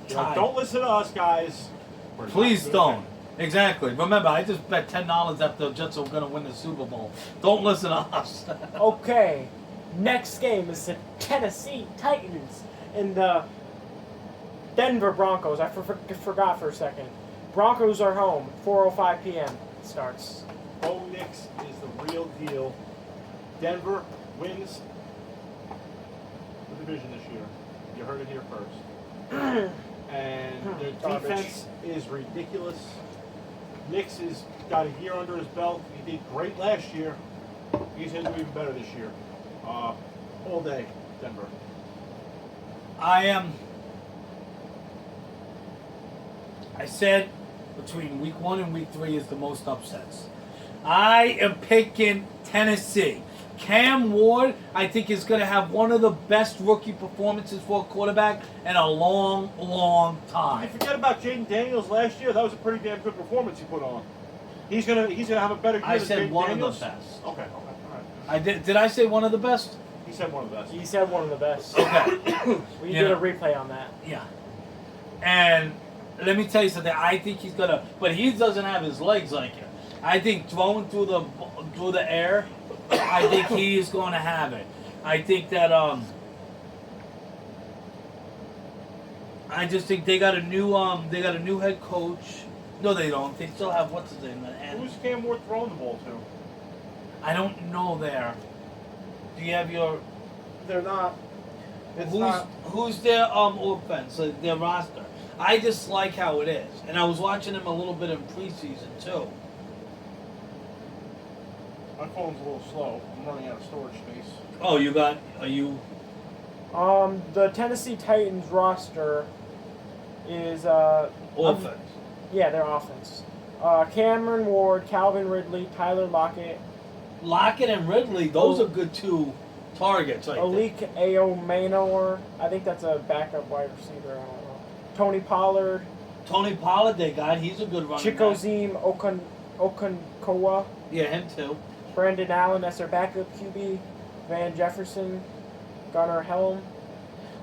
You know, don't listen to us, guys. We're not Please good don't. at Exactly. Remember, I just bet $10 that the Jets are going to win the Super Bowl. Don't listen to us. Okay, next game is the Tennessee Titans and the Denver Broncos. I forgot for a second. Broncos are home. 4:05 p.m. It starts. Bo Nix is the real deal. Denver wins the division this year. You heard it here first. And their Garbage. defense is ridiculous. Knicks has got a year under his belt. He did great last year. He's going to do even better this year. All day, Denver. I said between week 1 and week 3 is the most upsets. I am picking Tennessee. Cam Ward, I think, is going to have one of the best rookie performances for a quarterback in a long, long You time. forget about Jaden Daniels last year. That was a pretty damn good performance he put on. He's gonna have a better year I than said Jaden one Daniels. of the best. Okay, all right. I did I say one of the best? He said one of the best. He said one of the best. Okay. We Yeah. did a replay on that. Yeah. And let me tell you something. I think he's gonna, but he doesn't have his legs like it. I think throwing through the air, I think he is going to have it. I think that I just think they got a new head coach. No, they don't. They still have what's his name? And Who's Cam Ward throwing the ball to? I don't know there. Do you have your They're not. It's not. who's their offense, their roster? I just like how it is, and I was watching him a little bit in preseason too. My phone's a little slow. I'm running out of storage space. Oh, are you? The Tennessee Titans roster is Offense. yeah, their offense. Cameron Ward, Calvin Ridley, Tyler Lockett, Lockett and Ridley, those are good two targets. I think. Alik Aomanor. I think that's a backup wide receiver. I don't know. Tony Pollard, Tony Pollard, they got. He's a good running back. Chikozim Okunkowa, Yeah, him too. Brandon Allen, that's their backup QB. Van Jefferson, Gunnar Helm.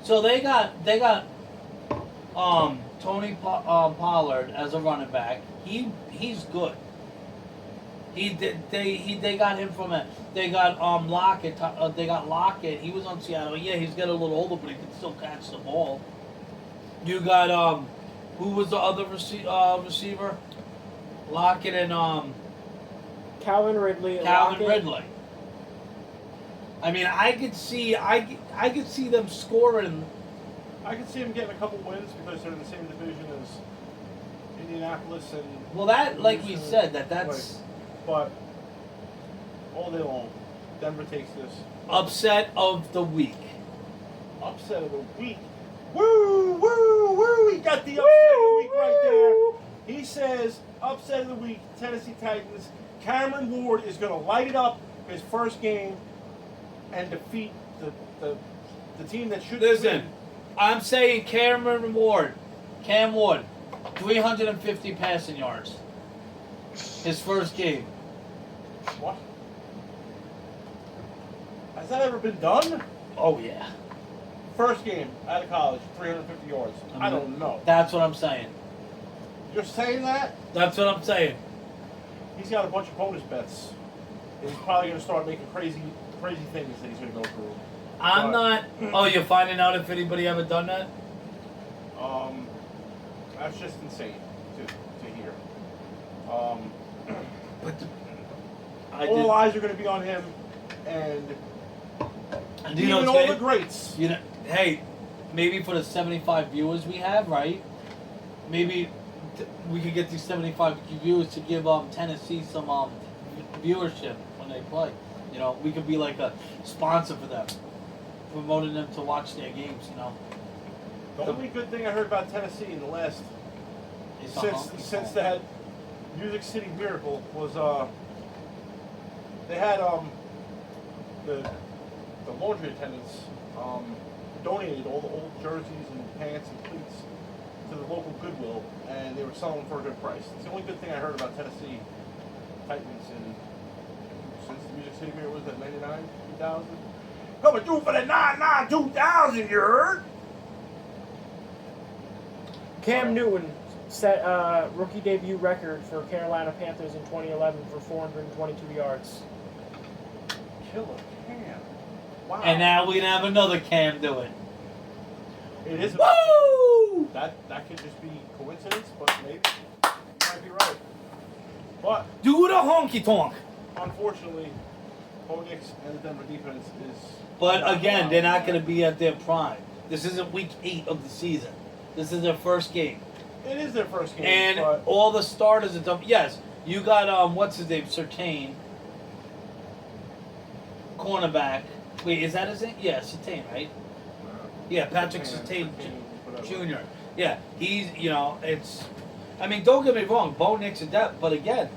So they got Tony Pollard as a running back. He's good. They got him from they got Lockett. They got Lockett. He was on Seattle. Yeah, he's got a little older, but he can still catch the ball. You got who was the other receiver? Lockett and Calvin Ridley. Calvin Lockett. Ridley. I mean, I could see them scoring. I can see them getting a couple wins because they're in the same division as Indianapolis and. Well, that, like we Houston. said, that's But all day long, Denver takes this. upset of the week. Upset of the week. Woo, woo, woo! He got the upset of the week right there. He says, upset of the week, Tennessee Titans. Cameron Ward is going to light it up his first game and defeat the team that should Listen, win. I'm saying Cam Ward, 350 passing yards. His first game. What? Has that ever been done? Oh yeah. First game out of college, 350 yards. I don't know. That's what I'm saying. You're saying that? That's what I'm saying. He's got a bunch of bonus bets. He's probably going to start making crazy things that he's going to go through. I'm But- not. Oh, you're finding out if anybody ever done that? That's just insane to hear. But All eyes are going to be on him, and do you know even what's all great? the greats. You know, hey, maybe for the 75 viewers we have, right? Maybe we could get these 75 viewers to give Tennessee some viewership when they play. You know, we could be like a sponsor for them, promoting them to watch their games. You know, The only good thing I heard about Tennessee in the last It's a honky since tonk. that Music City Miracle was they had the laundry attendants donated all the old jerseys and pants and cleats to the local Goodwill, and they were selling them for a good price. It's the only good thing I heard about Tennessee Titans since the Music City Miracle was at 99, 2000. Coming through for the 99, 2000, you heard? Cam Newton set rookie debut record for Carolina Panthers in 2011 for 422 yards. Killer Cam. Wow. And now we can have another Cam do it. It is. Woo! That could just be coincidence, but maybe you might be right. But Do the honky tonk. unfortunately, Bo Nix and the Denver defense is. But again, they're not going to be at their prime. This isn't week 8 of the season. This is their first game. It is their first game, And but all the starters are done. Yes, you got what's his name, Surtain, cornerback. Wait, is that his name? Yeah, Surtain, right? Yeah, Patrick Surtain Jr. Yeah, he's it's. I mean, don't get me wrong, Bo Nix and that, but again,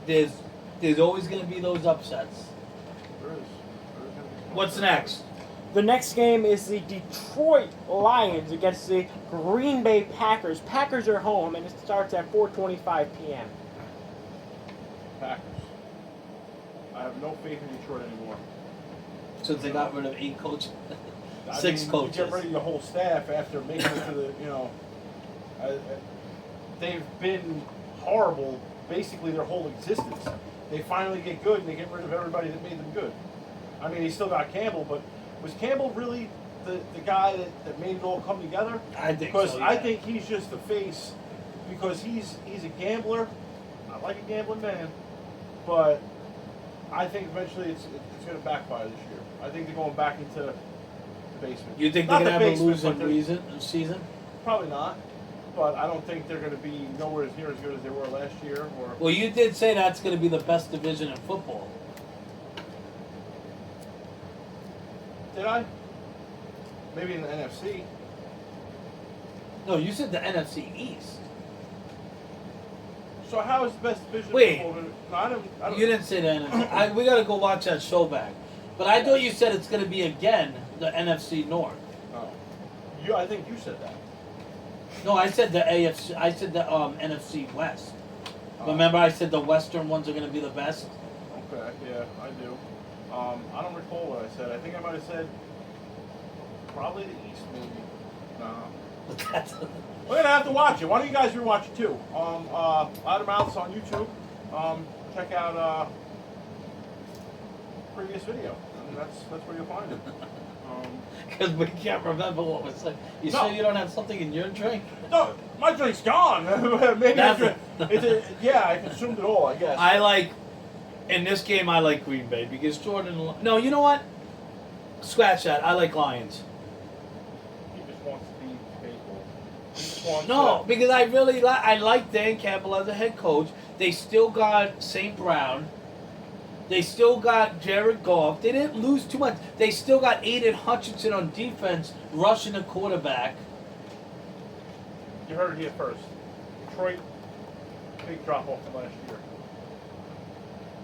there's always going to be those upsets. There is. What's next? The next game is the Detroit Lions against the Green Bay Packers. Packers are home, and it starts at 4:25 p.m. Packers. I have no faith in Detroit anymore. Since they got rid of 8 coaches, I 6 mean, coaches. You get rid of your whole staff after making it to the, they've been horrible basically their whole existence. They finally get good and they get rid of everybody that made them good. I mean, they still got Campbell, but was Campbell really the guy that made it all come together? I think Because so, yeah. I think he's just the face because he's a gambler. I like a gambling man, but I think eventually it's going to backfire this year. I think they're going back into the basement. You think Not they're going to the have a basement, losing but season? Probably not. But I don't think they're going to be nowhere near as good as they were last year. Or Well, you did say that's going to be the best division in football. did I? Maybe in the NFC. No, you said the NFC East. So how is the best division? Wait. in football? No, I don't. You didn't say the NFC. We got to go watch that show back. But I thought you said it's going to be again the NFC North. Oh. I think you said that. No, I said the AFC. I said the NFC West. Oh. Remember, I said the Western ones are going to be the best. Okay, yeah, I do. I don't recall what I said. I think I might have said probably the East, maybe. No. We're gonna have to watch it. Why don't you guys rewatch it too? Loudermouths on YouTube. Check out previous video. I mean, that's where you'll find it. Because we can't remember what was said. You No. sure you don't have something in your drink? No, my drink's gone. Maybe I That's- yeah, I consumed it all. I guess. I like, in this game, I like Green Bay because Jordan. No, you know what? Scratch that. I like Lions. He just wants to be baseball. He just wants No, to, because I really I like Dan Campbell as a head coach. They still got St. Brown. They still got Jared Goff. They didn't lose too much. They still got Aiden Hutchinson on defense, rushing the quarterback. You heard it here first. Detroit, big drop off from last year.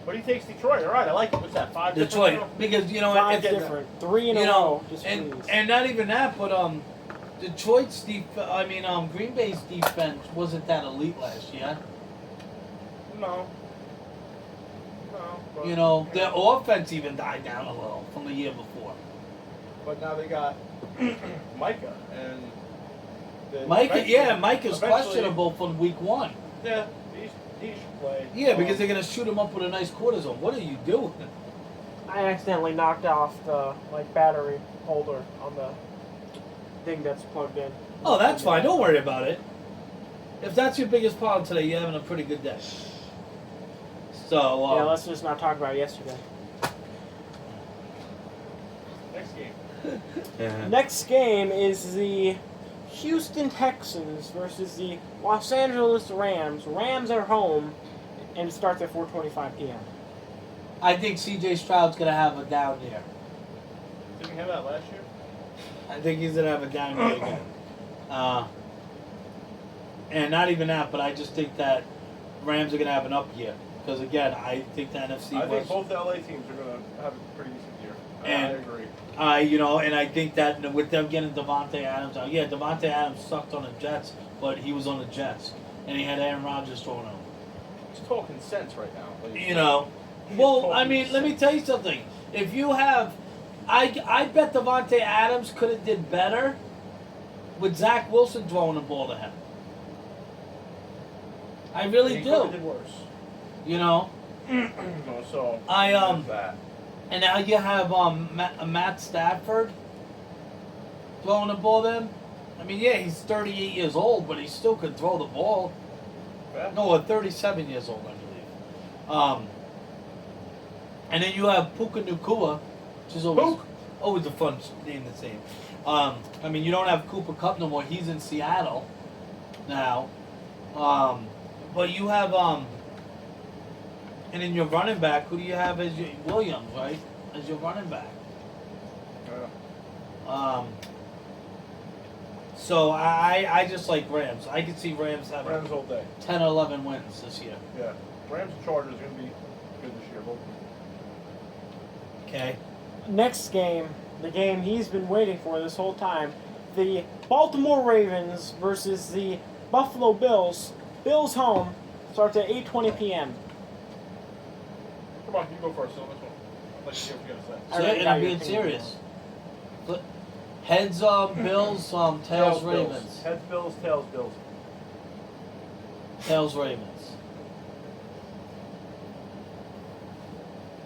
But he takes Detroit. All right, I like it. What's that? 5 Detroit, different? because you know 5 if, different. 3 in a you know, row. Just and please. and not even that, but Detroit's Green Bay's defense wasn't that elite last year. No. No. But, You know, their offense even died down a little from the year before. But now they got Micah and. Micah's eventually- questionable from week 1. Yeah, he should play. Yeah, because they're gonna shoot him up with a nice cortisone. What are you doing? I accidentally knocked off the battery holder on the thing that's plugged in. Oh, that's fine. Don't worry about it. If that's your biggest problem today, you're having a pretty good day. So, Yeah, let's just not talk about yesterday. Next game. Next game is the Houston Texans versus the Los Angeles Rams. Rams are home, and it starts at 4:25 p.m. I think C.J. Stroud's gonna have a down year. Didn't we have that last year? I think he's gonna have a down year again. And not even that, but I just think that Rams are gonna have an up year because again, I think the NFC I think West. both the LA teams are going to have a pretty decent year. I And- agree. And I think that with them getting Devontae Adams out, Devontae Adams sucked on the Jets, but he was on the Jets, and he had Aaron Rodgers throwing him. He's talking sense right now. Like, You know, he is well, talking I mean, let me sense. tell you something. If you have, I bet Devontae Adams could have did better with Zach Wilson throwing the ball to him. I really He do. could've did worse. You know, No, so I, there's that. and now you have Matt Stafford throwing the ball to him. I mean, he's 38 years old, but he still could throw the ball. Yeah. No, 37 years old, I believe. And then you have Puka Nacua, which is always a fun name to say. I mean, you don't have Cooper Kupp no more. He's in Seattle. now. But you have and in your running back, who do you have as your Williams, right? As your running back. Yeah. So I just like Rams. I could see Rams having Rams all day. 10 or 11 wins this year. Yeah. Rams and Chargers are going to be good this year. Both. Okay. Next game, the game he's been waiting for this whole time, the Baltimore Ravens versus the Buffalo Bills. Bills home starts at 8:20 p.m. Come on, you go first on this one. I'd like to hear what you got to say. I So, already and got I'm your being opinion. serious. Heads Bills, tails Ravens. Heads Bills, tails Bills. Tails Ravens.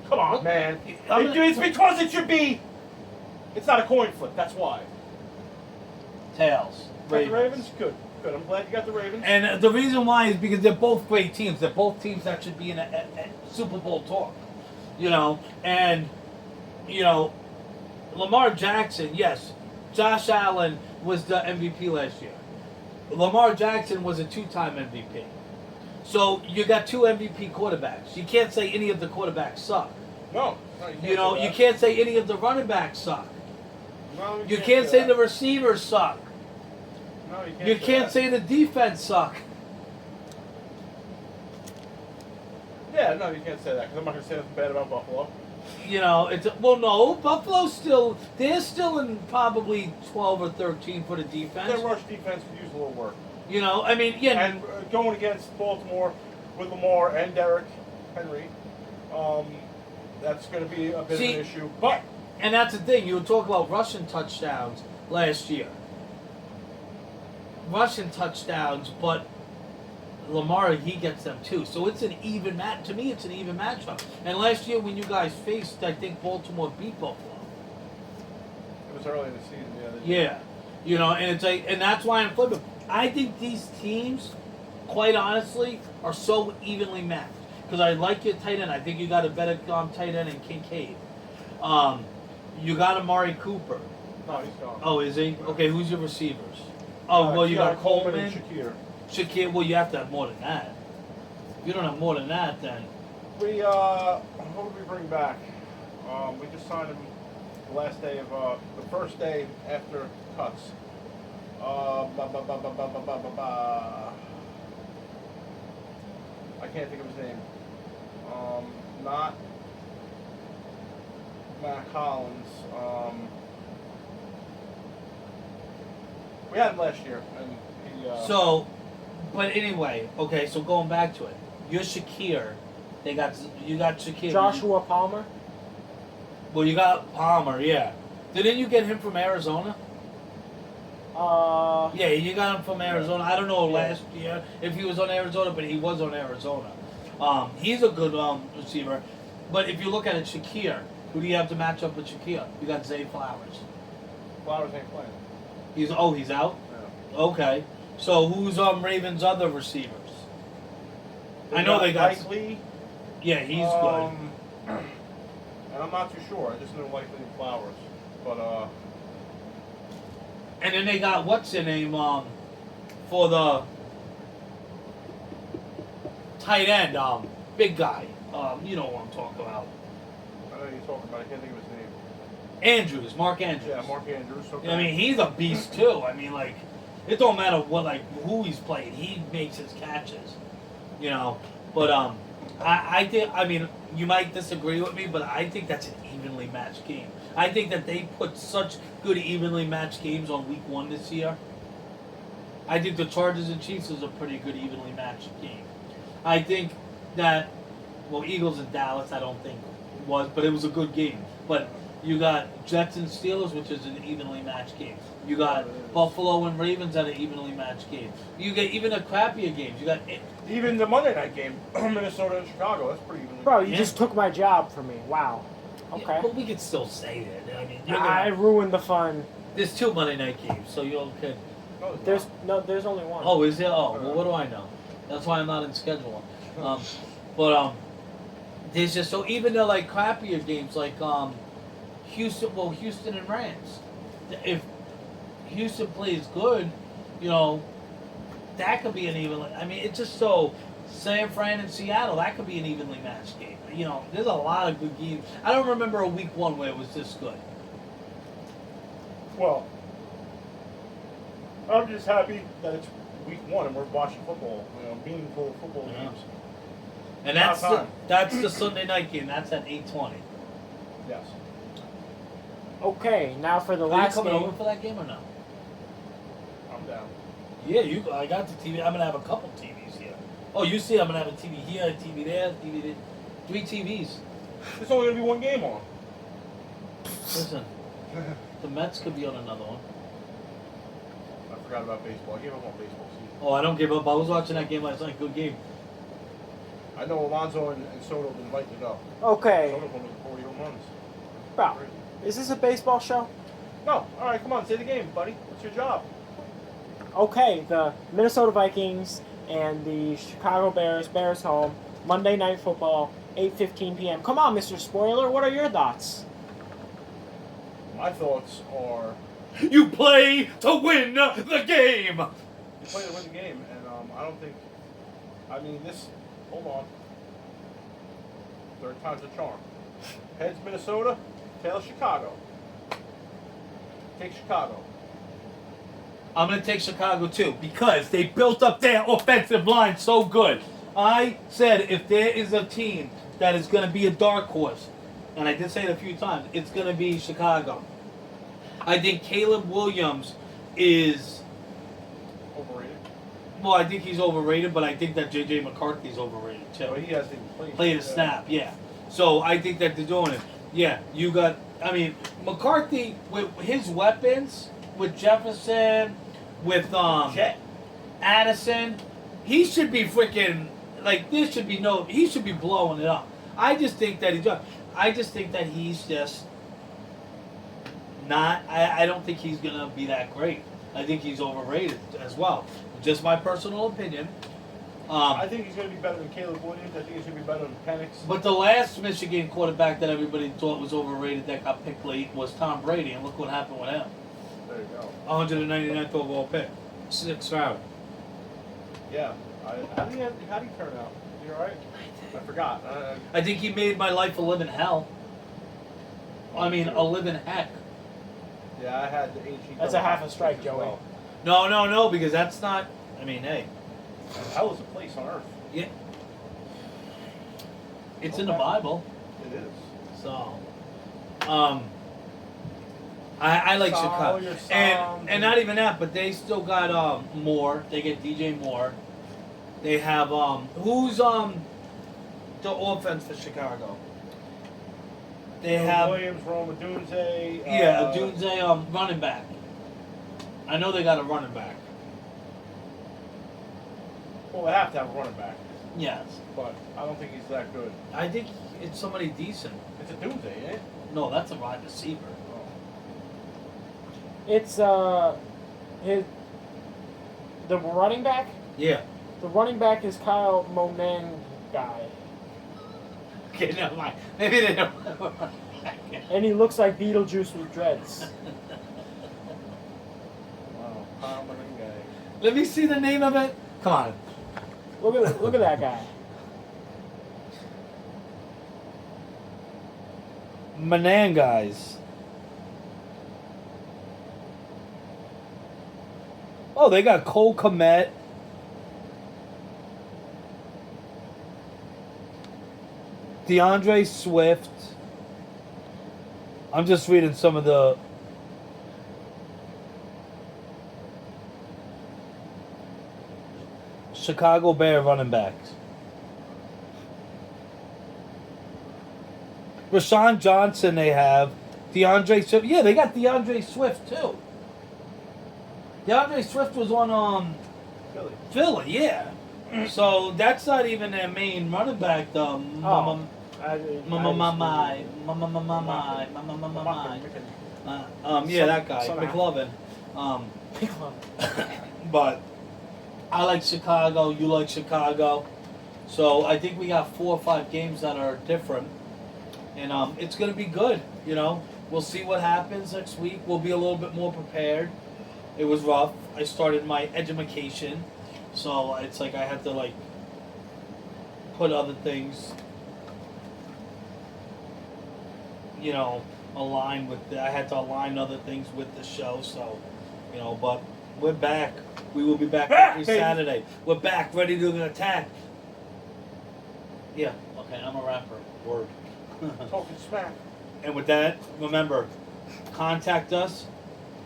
Come on, man. I'm- It's because it should be. It's not a coin flip. That's why. Tails. Got the Ravens? Good. Good. I'm glad you got the Ravens. And the reason why is because they're both great teams. They're both teams that should be in a Super Bowl talk. And, Lamar Jackson, yes, Josh Allen was the MVP last year. Lamar Jackson was a 2-time MVP. So you got 2 MVP quarterbacks. You can't say any of the quarterbacks suck. No. You can't say any of the running backs suck. No, You can't say that. the receivers suck. No, you can't. You can't that. say the defense suck. Yeah, no, you can't say that because I'm not going to say anything bad about Buffalo. No, Buffalo's they're still in probably 12 or 13 for the defense. Their rush defense could use a little work. And going against Baltimore with Lamar and Derrick Henry, that's going to be a bit of an issue. But and that's the thing. You were talking about rushing touchdowns last year. Rushing touchdowns, but Lamar, he gets them too. So it's an even match. To me, it's an even matchup. And last year when you guys faced, I think Baltimore beat Buffalo. it was early in the season, Yeah. And it's like, and that's why I'm flipping. I think these teams, quite honestly, are so evenly matched. Because I like your tight end. I think you got a better tight end in Kincaid. You got Amari Cooper. No, he's gone. Oh, is he? Okay, who's your receivers? Oh, well, you got Coleman. and Shakir. Shakir, well, you have to have more than that. If you don't have more than that, then What did we bring back? We just signed him the last day of the first day after cuts. I can't think of his name. Not Matt Collins. We had him last year, and he. But anyway, okay. So going back to it, you're Shakir. You got Shakir. Joshua Palmer. Well, you got Palmer, yeah. Didn't you get him from Arizona? Yeah, you got him from Arizona. I don't know last year if he was on Arizona, but he was on Arizona. He's a good receiver. But if you look at it, Shakir, who do you have to match up with Shakir? You got Zay Flowers. Flowers ain't playing. He's out? Yeah. Okay. So who's Ravens' other receivers? I know they got. Likely. Yeah, he's good. And I'm not too sure. I just know Likely and Flowers. But And then they got what's their name for the tight end, big guy. You know what I'm talking about. I know you're talking about. I can't think of his name. Andrews, Mark Andrews. Yeah, Mark Andrews. Okay. I mean, he's a beast too. I mean, like, it don't matter who he's playing. He makes his catches. But I think. I mean, you might disagree with me, but I think that's an evenly matched game. I think that they put such good evenly matched games on week 1 this year. I think the Chargers and Chiefs is a pretty good evenly matched game. I think that, Eagles and Dallas I don't think was, but it was a good game. But you got Jets and Steelers, which is an evenly matched game. You got Buffalo and Ravens at an evenly matched game. You get even the crappier games. You got Even the Monday night game, Minnesota and Chicago. That's pretty evenly. Bro, you just took my job from me. Wow. Okay. Yeah, but we could still say that. I mean, I ruined the fun. there's 2 Monday night games, so you're okay. No, There's only one. Oh, is there? Oh, well, what do I know? That's why I'm not in schedule. There's just so even the crappier games like Houston and Rams. If Houston plays good, that could be an evenly. I mean, it's just so San Fran and Seattle. That could be an evenly matched game. You know, there's a lot of good games. I don't remember a week one where it was this good. Well, I'm just happy that it's week one and we're watching football. You know, meaningful football Yeah. games. And that's About the Sunday night game. That's at 8:20. Yes. Okay, now for the Are you last coming game. over for that game or no? I'm down. Yeah, I got the TV. I'm gonna have a couple TVs here. Oh, you see, I'm gonna have a TV here, a TV there, TV there. 3 TVs. There's only gonna be one game on. Listen, the Mets could be on another one. I forgot about baseball. I gave up on baseball season. Oh, I don't give up. I was watching that game last night. Good game. I know Alonso and Soto have been lighting it up. Okay, Soto's one of the 40 home runs. bro, Crazy. is this a baseball show? No. All right, come on, say the game, buddy. What's your job? Okay, the Minnesota Vikings and the Chicago Bears home, Monday Night Football, 8:15 p.m. Come on, Mr. Spoiler, what are your thoughts? My thoughts are You play to win the game. you play to win the game, and I don't think. I mean, this. Hold on. Third time's a charm. Heads Minnesota, tails Chicago. Take Chicago. I'm going to take Chicago too because they built up their offensive line so good. I said if there is a team that is going to be a dark horse, and I did say it a few times, it's going to be Chicago. I think Caleb Williams is, Overrated. well, I think he's overrated, but I think that J.J. McCarthy's overrated too. But he hasn't even played. Played a snap, yeah. So I think that they're doing it. Yeah, you got, I mean, McCarthy with his weapons, with Jefferson, with Jet. Addison, he should be freaking, like, this should be he should be blowing it up. I just think that he's just not, I don't think he's going to be that great. I think he's overrated as well. Just my personal opinion. I think he's going to be better than Caleb Williams. I think he's going to be better than Penix. But the last Michigan quarterback that everybody thought was overrated that got picked late was Tom Brady, and look what happened with him. There you go. 199th overall pick. 6th round. Yeah. How did he turn out? You all right? I forgot. I think he made my life a living hell. I mean, a living heck. Yeah, I had the HE. That's a half a strike, Joey. No, because that's not, I mean, hey. Hell is a place on earth. Yeah. It's in the Bible. It is. So, I like Chicago. And not even that, but they still got Moore. They get DJ Moore. They have who's the offense for Chicago? They have Williams, Roma Dunze. yeah, Dunze running back. I know they got a running back. Well, they have to have a running back, Yes. but I don't think he's that good. I think it's somebody decent. It's a Dunze, eh? No, that's a wide receiver. It's the running back. Yeah. The running back is Kyle Monan guy, Okay, never mind. Maybe they don't. and he looks like Beetlejuice with dreads. Wow, Palmer guy. Let me see the name of it. Come on. Look at that guy. Manan guys. Oh, they got Cole Kmet. DeAndre Swift. I'm just reading some of the Chicago Bear running backs. Rashawn Johnson they have. DeAndre Swift. Yeah, they got DeAndre Swift too. DeAndre Swift was on Philly, yeah. So that's not even their main running back though. Yeah, that guy, McLovin. But I like Chicago. You like Chicago. So I think we got 4 or 5 games that are different, and it's gonna be good. You know, we'll see what happens next week. We'll be a little bit more prepared. It was rough. I started my education So it's like I have to like put other things, you know, align with. I had to align other things with the show. So, you know, but we're back. We will be back every Saturday. We're back, ready to attack. Yeah. Okay, I'm a rapper. Word. Talking smack. And with that, remember, contact us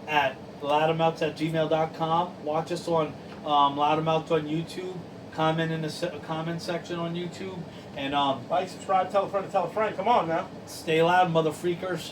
at loudermouths@gmail.com. Watch us on Loudermouths on YouTube. Comment in the comment section on YouTube. And Like, subscribe, tell a friend to tell a friend. Come on now. stay loud, mother freakers.